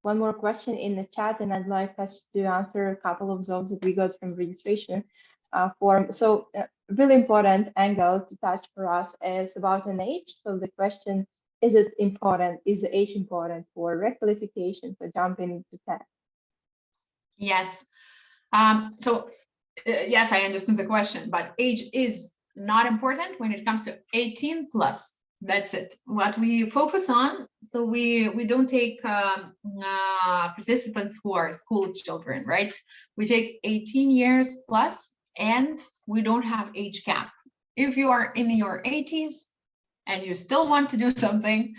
one more question in the chat, and I'd like us to answer a couple of those that we got from registration form. So really important angle to touch for us is about an age. So the question, is it important? Is the age important for requalification, for jumping into tech? Yes. Yes, I understand the question, but age is not important when it comes to 18 plus. That's it. What we focus on, so we don't take participants who are school children, right? We take 18 years plus, and we don't have age cap. If you are in your 80s and you still want to do something,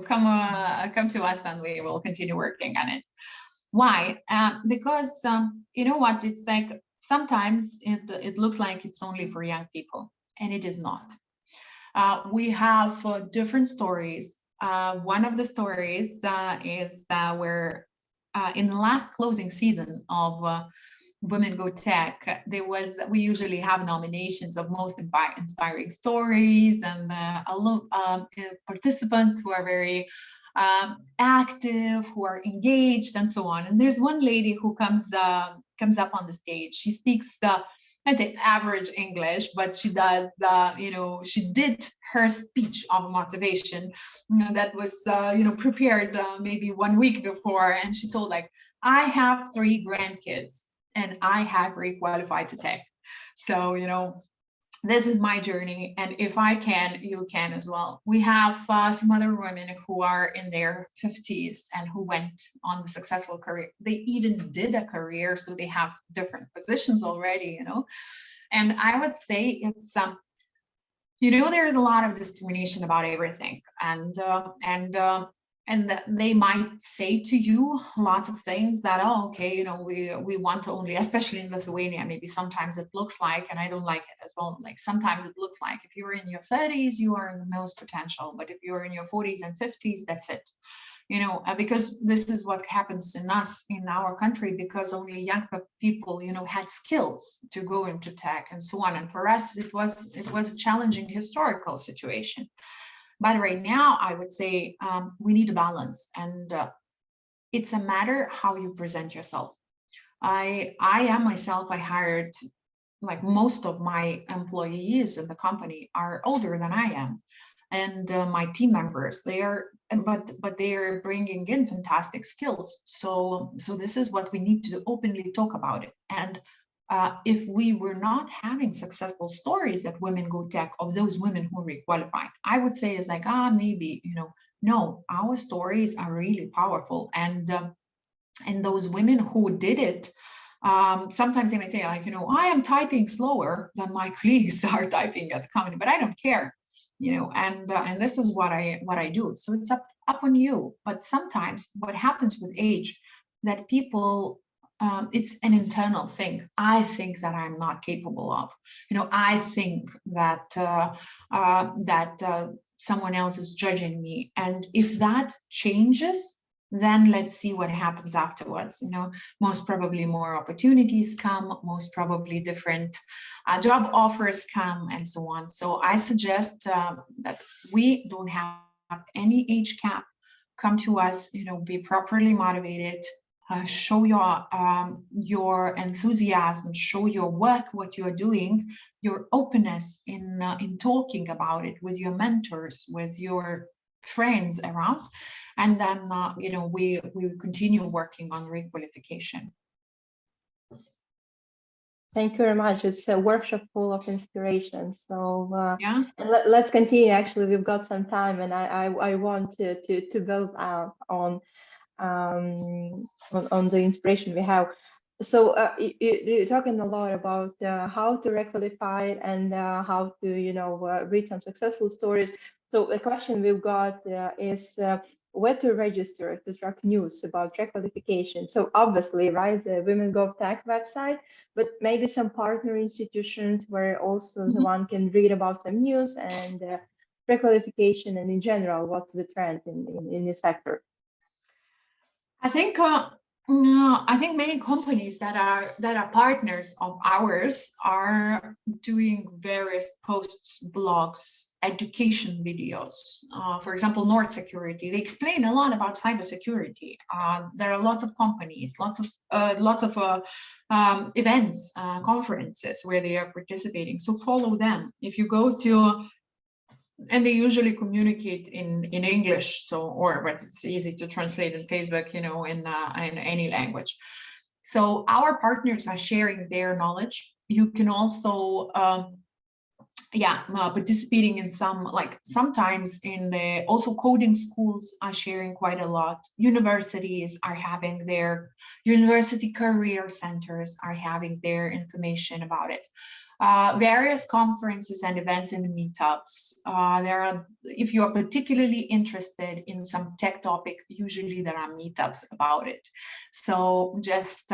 come to us, and we will continue working on it. Why? Because you know what? It's like sometimes it looks like it's only for young people, and it is not. We have different stories. One of the stories is where in the last closing season of Women Go Tech, we usually have nominations of most inspiring stories, and participants who are very active, who are engaged, and so on. And there's one lady who comes up on the stage. She speaks, I'd say, average English, but she does, she did her speech of motivation, that was, prepared maybe 1 week before, and she told, like, I have 3 grandkids, and I have re-qualified to tech. So, this is my journey, and if I can, you can as well. We have some other women who are in their 50s and who went on the successful career. They even did a career, so they have different positions already, And I would say it's, there's a lot of discrimination about everything, and they might say to you lots of things that, oh, okay, we want to only, especially in Lithuania, maybe sometimes it looks like, and I don't like it as well, like sometimes it looks like if you're in your 30s, you are in the most potential, but if you're in your 40s and 50s, that's it. Because this is what happens in our country, because only young people, had skills to go into tech and so on. And for us, it was a challenging historical situation. But right now, I would say we need a balance, and it's a matter how you present yourself. I am myself, I hired, like, most of my employees in the company are older than I am. And my team members, but they are bringing in fantastic skills. So this is what we need to openly talk about it. And if we were not having successful stories at Women Go Tech of those women who re-qualified, I would say it's like, maybe, no, our stories are really powerful. And those women who did it, sometimes they may say, like, I am typing slower than my colleagues are typing at the company, but I don't care, and this is what I do. So it's up on you. But sometimes what happens with age, that people, it's an internal thing. I think that I'm not capable of, I think that someone else is judging me. And if that changes, then let's see what happens afterwards. Most probably more opportunities come, most probably different job offers come, and so on. So I suggest that we don't have any age cap. Come to us, be properly motivated, show your enthusiasm, show your work, what you are doing, your openness in talking about it with your mentors, with your friends around, and then we continue working on requalification. Thank you very much. It's a workshop full of inspiration. So yeah, let's continue. Actually, we've got some time, and I want to build on the inspiration we have. So you're talking a lot about how to requalify and how to read some successful stories. So the question we've got is where to register to track news about requalification. So obviously, right, the Women Gov Tech website, but maybe some partner institutions where also the one can read about some news and requalification, and in general, what's the trend in the sector. I think many companies that are partners of ours are doing various posts, blogs, education videos. For example, Nord Security, they explain a lot about cybersecurity. There are lots of companies, lots of events, conferences where they are participating. So follow them. If you go to and they usually communicate in English, but it's easy to translate in Facebook, in any language. So our partners are sharing their knowledge. You can also participating in sometimes also coding schools are sharing quite a lot. Universities are having their university career centers are having their information about it. Various conferences and events and meetups. If you are particularly interested in some tech topic, usually there are meetups about it. So just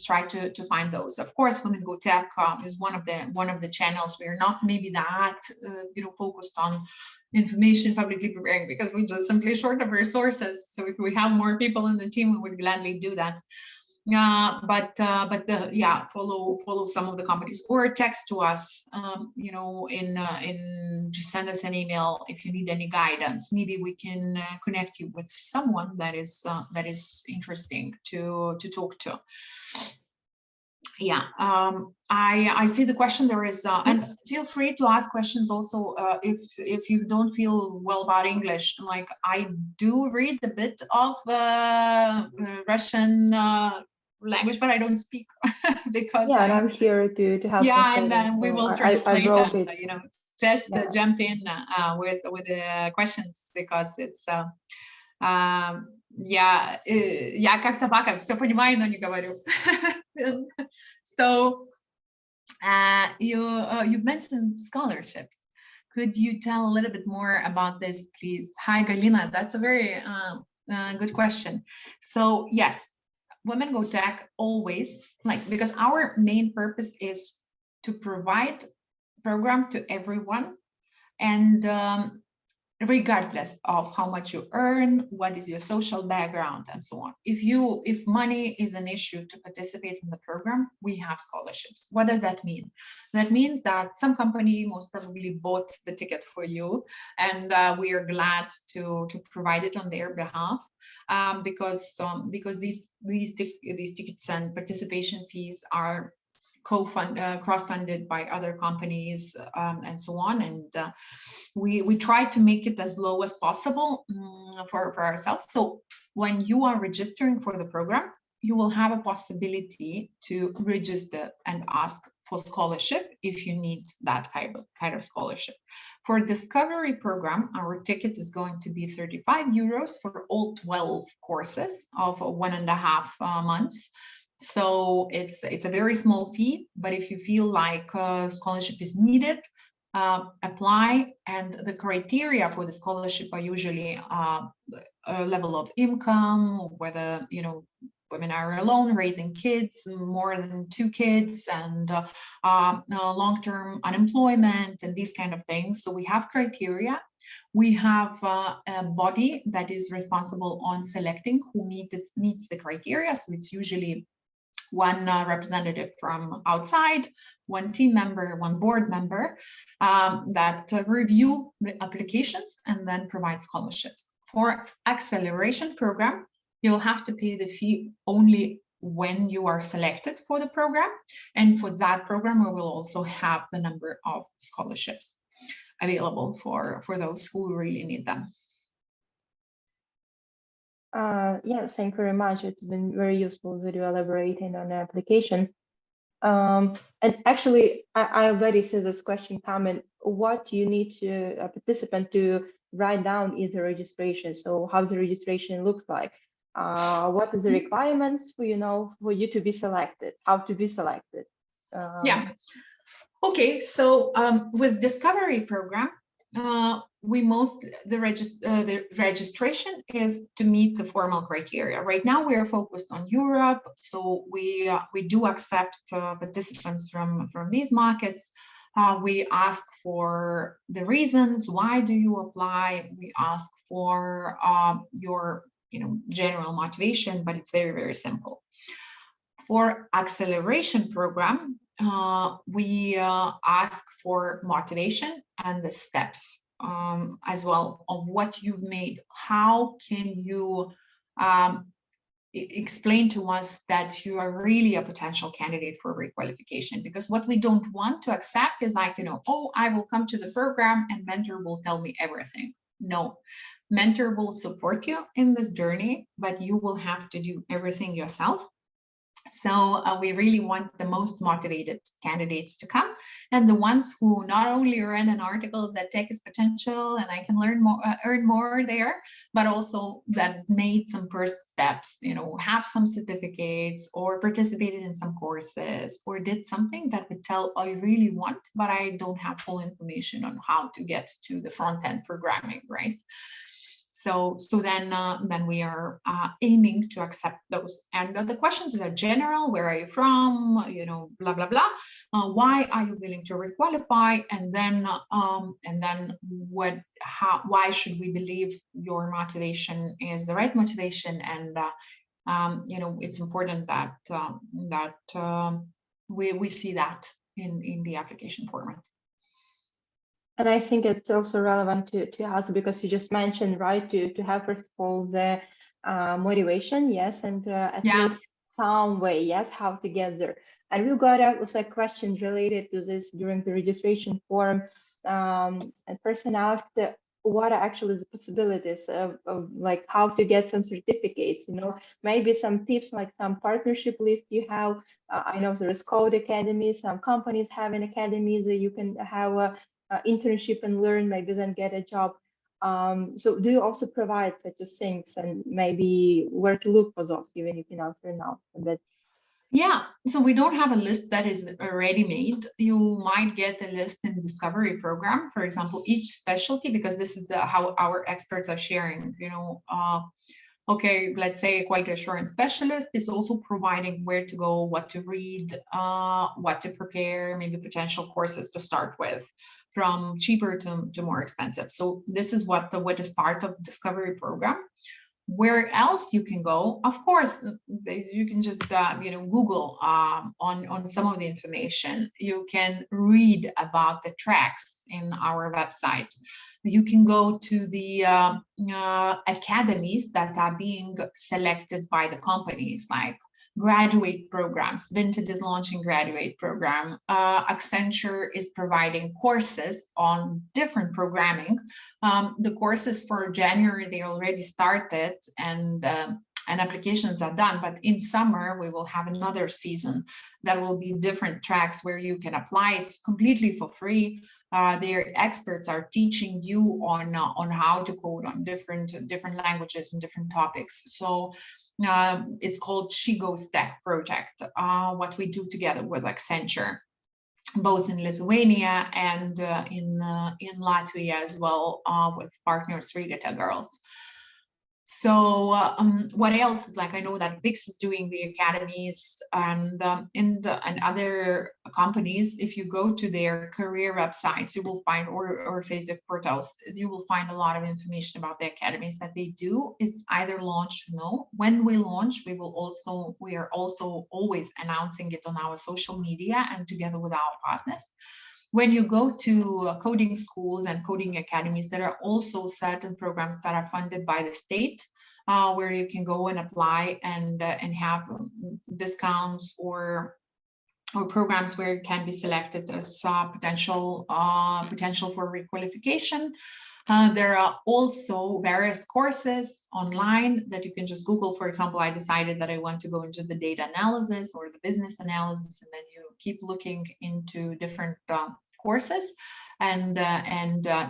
try to find those. Of course, Women Go Tech is one of the channels. We're not maybe that focused on information publicly preparing, because we just simply short of resources. So if we have more people in the team, we would gladly do that. Follow some of the companies or text to us, just send us an email if you need any guidance. Maybe we can connect you with someone that is interesting to talk to. Yeah, I see the question. There is, and feel free to ask questions also if you don't feel well about English. Like, I do read a bit of Russian language, but I don't speak because and I'm here to help. Yeah, and then we will translate and just jump in with the questions, because it's я как собака, все понимаю, но не говорю. So you mentioned scholarships. Could you tell a little bit more about this, please? Hi, Galina. That's a very good question. So yes, Women Go Tech always, because our main purpose is to provide program to everyone, and regardless of how much you earn, what is your social background, and so on. If money is an issue to participate in the program, we have scholarships. What does that mean? That means that some company most probably bought the ticket for you, and we are glad to provide it on their behalf, because these tickets and participation fees are cross-funded by other companies, and so on, and we try to make it as low as possible for ourselves. So when you are registering for the program, you will have a possibility to register and ask for scholarship if you need that kind of scholarship. For Discovery program, our ticket is going to be 35 euros for all 12 courses of 1.5 months. So it's a very small fee, but if you feel like scholarship is needed, apply. And the criteria for the scholarship are usually a level of income, whether women are alone, raising kids, more than 2 kids, and long-term unemployment, and these kind of things. So we have criteria. We have a body that is responsible on selecting who meets the criteria. So it's usually one representative from outside, one team member, one board member that review the applications and then provide scholarships. For acceleration program, you'll have to pay the fee only when you are selected for the program. And for that program, we will also have the number of scholarships available for those who really need them. Yes, thank you very much. It's been very useful that you elaborating on the application. And actually, I already see this question coming. What do you need to a participant to write down in the registration? So how the registration looks like? What is the requirements for for you to be selected? How to be selected? Yeah. Okay. So with Discovery program, the registration is to meet the formal criteria. Right now we are focused on Europe, so we do accept participants from these markets. We ask for the reasons why do you apply. We ask for your general motivation, but it's very, very simple. For acceleration program, we ask for motivation and the steps as well of what you've made. How can you explain to us that you are really a potential candidate for requalification? Because what we don't want to accept is like, oh, I will come to the program and mentor will tell me everything. No, mentor will support you in this journey, but you will have to do everything yourself. So we really want the most motivated candidates to come, and the ones who not only read an article that tech is potential and I can learn more, earn more there, but also that made some first steps, have some certificates or participated in some courses or did something that would tell I really want, but I don't have full information on how to get to the front end programming, right? So then we are aiming to accept those. And the questions are general: where are you from? Blah blah blah. Why are you willing to requalify? And then why should we believe your motivation is the right motivation? And it's important that we see that in the application format. And I think it's also relevant to ask, because you just mentioned, right, to have first of all the motivation, yes, and at least some way, yes, how to get there. And we got also a question related to this during the registration form. A person asked, what are actually the possibilities of like how to get some certificates? Maybe some tips, like some partnership list you have. I know there is Code Academy. Some companies have an academy that you can have a internship and learn, maybe then get a job. So do you also provide such things, and maybe where to look for those? Even you can answer now a bit. Yeah, so we don't have a list that is already made. You might get a list in the Discovery program, for example, each specialty, because this is how our experts are sharing, okay, let's say a quality assurance specialist is also providing where to go, what to read, what to prepare, maybe potential courses to start with, from cheaper to more expensive. So this is what is part of the Discovery program. Where else you can go? Of course, you can just Google on some of the information. You can read about the tracks in our website. You can go to the academies that are being selected by the companies, like graduate programs. Vinted is launching graduate program. Accenture is providing courses on different programming. The courses for January, they already started, and applications are done, but in summer we will have another season that will be different tracks where you can apply. It's completely for free. Their experts are teaching you on how to code on different languages and different topics. So it's called She Goes Tech project, what we do together with Accenture, both in Lithuania and in Latvia as well, with partners Rigata Girls. So what else is like, I know that VIX is doing the academies and other companies. If you go to their career websites, you will find, or Facebook portals, you will find a lot of information about the academies that they do. It's either launched or no. When we launch, we are also always announcing it on our social media and together with our partners. When you go to coding schools and coding academies, there are also certain programs that are funded by the state. where you can go and apply and have discounts or programs where it can be selected as potential for requalification. There are also various courses online that you can just Google. For example, I decided that I want to go into the data analysis or the business analysis, and then you keep looking into different courses, and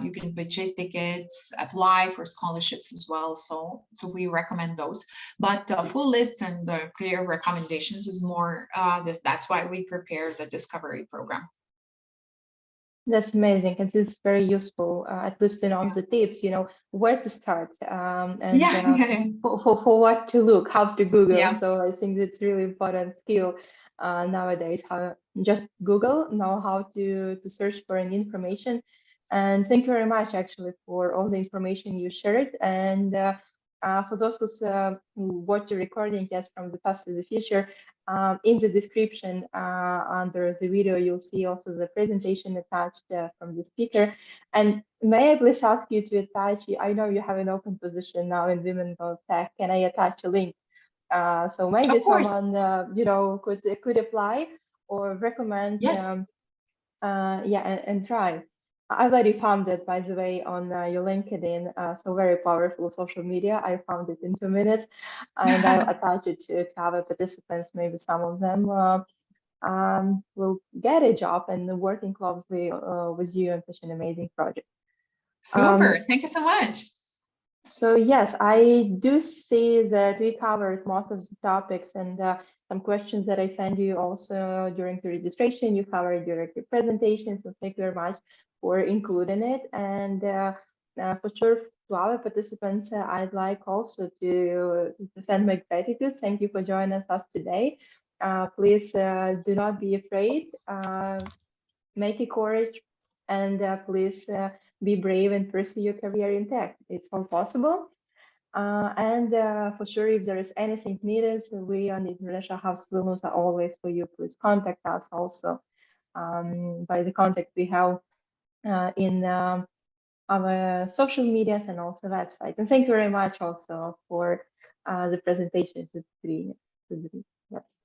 you can purchase tickets, apply for scholarships as well. So we recommend those. But full lists and clear recommendations is more that's why we prepare the discovery program. That's amazing. It is very useful, at least to know the tips, where to start, and for what to look, how to Google. Yeah. So I think it's really important skill nowadays, how just Google, know how to search for any information. And thank you very much, actually, for all the information you shared. And for those who watch the recording, yes, from the past to the future, in the description under the video, you'll see also the presentation attached from the speaker. And may I please ask you to attach, I know you have an open position now in Women of Tech, can I attach a link? So maybe someone, could apply or recommend, yes. and try. I already found it, by the way, on your LinkedIn. So very powerful social media. I found it in 2 minutes, and I'll attach it to our participants. Maybe some of them will get a job and working closely with you on such an amazing project. Super. Thank you so much. So yes, I do see that we covered most of the topics, and some questions that I sent you also during the registration, you covered during your presentation. So thank you very much for including it. And for sure, to our participants, I'd like also to send my gratitude. Thank you for joining us today. Please do not be afraid. Make it courage, and please be brave and pursue your career in tech. It's all possible. And for sure, if there is anything needed, we on the International House Vilnius are always for you. Please contact us also by the contact we have in our social medias and also website. And thank you very much also for the presentation to three. Yes.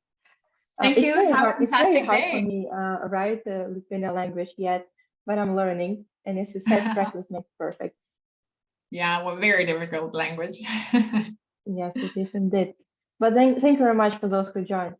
Thank you. Very Have hard. a It's very fantastic hard day. for me write the Lithuanian language yet, but I'm learning. And as you said, practice makes perfect. Yeah, well, very difficult language. Yes, it is indeed. But thank you very much for those who joined.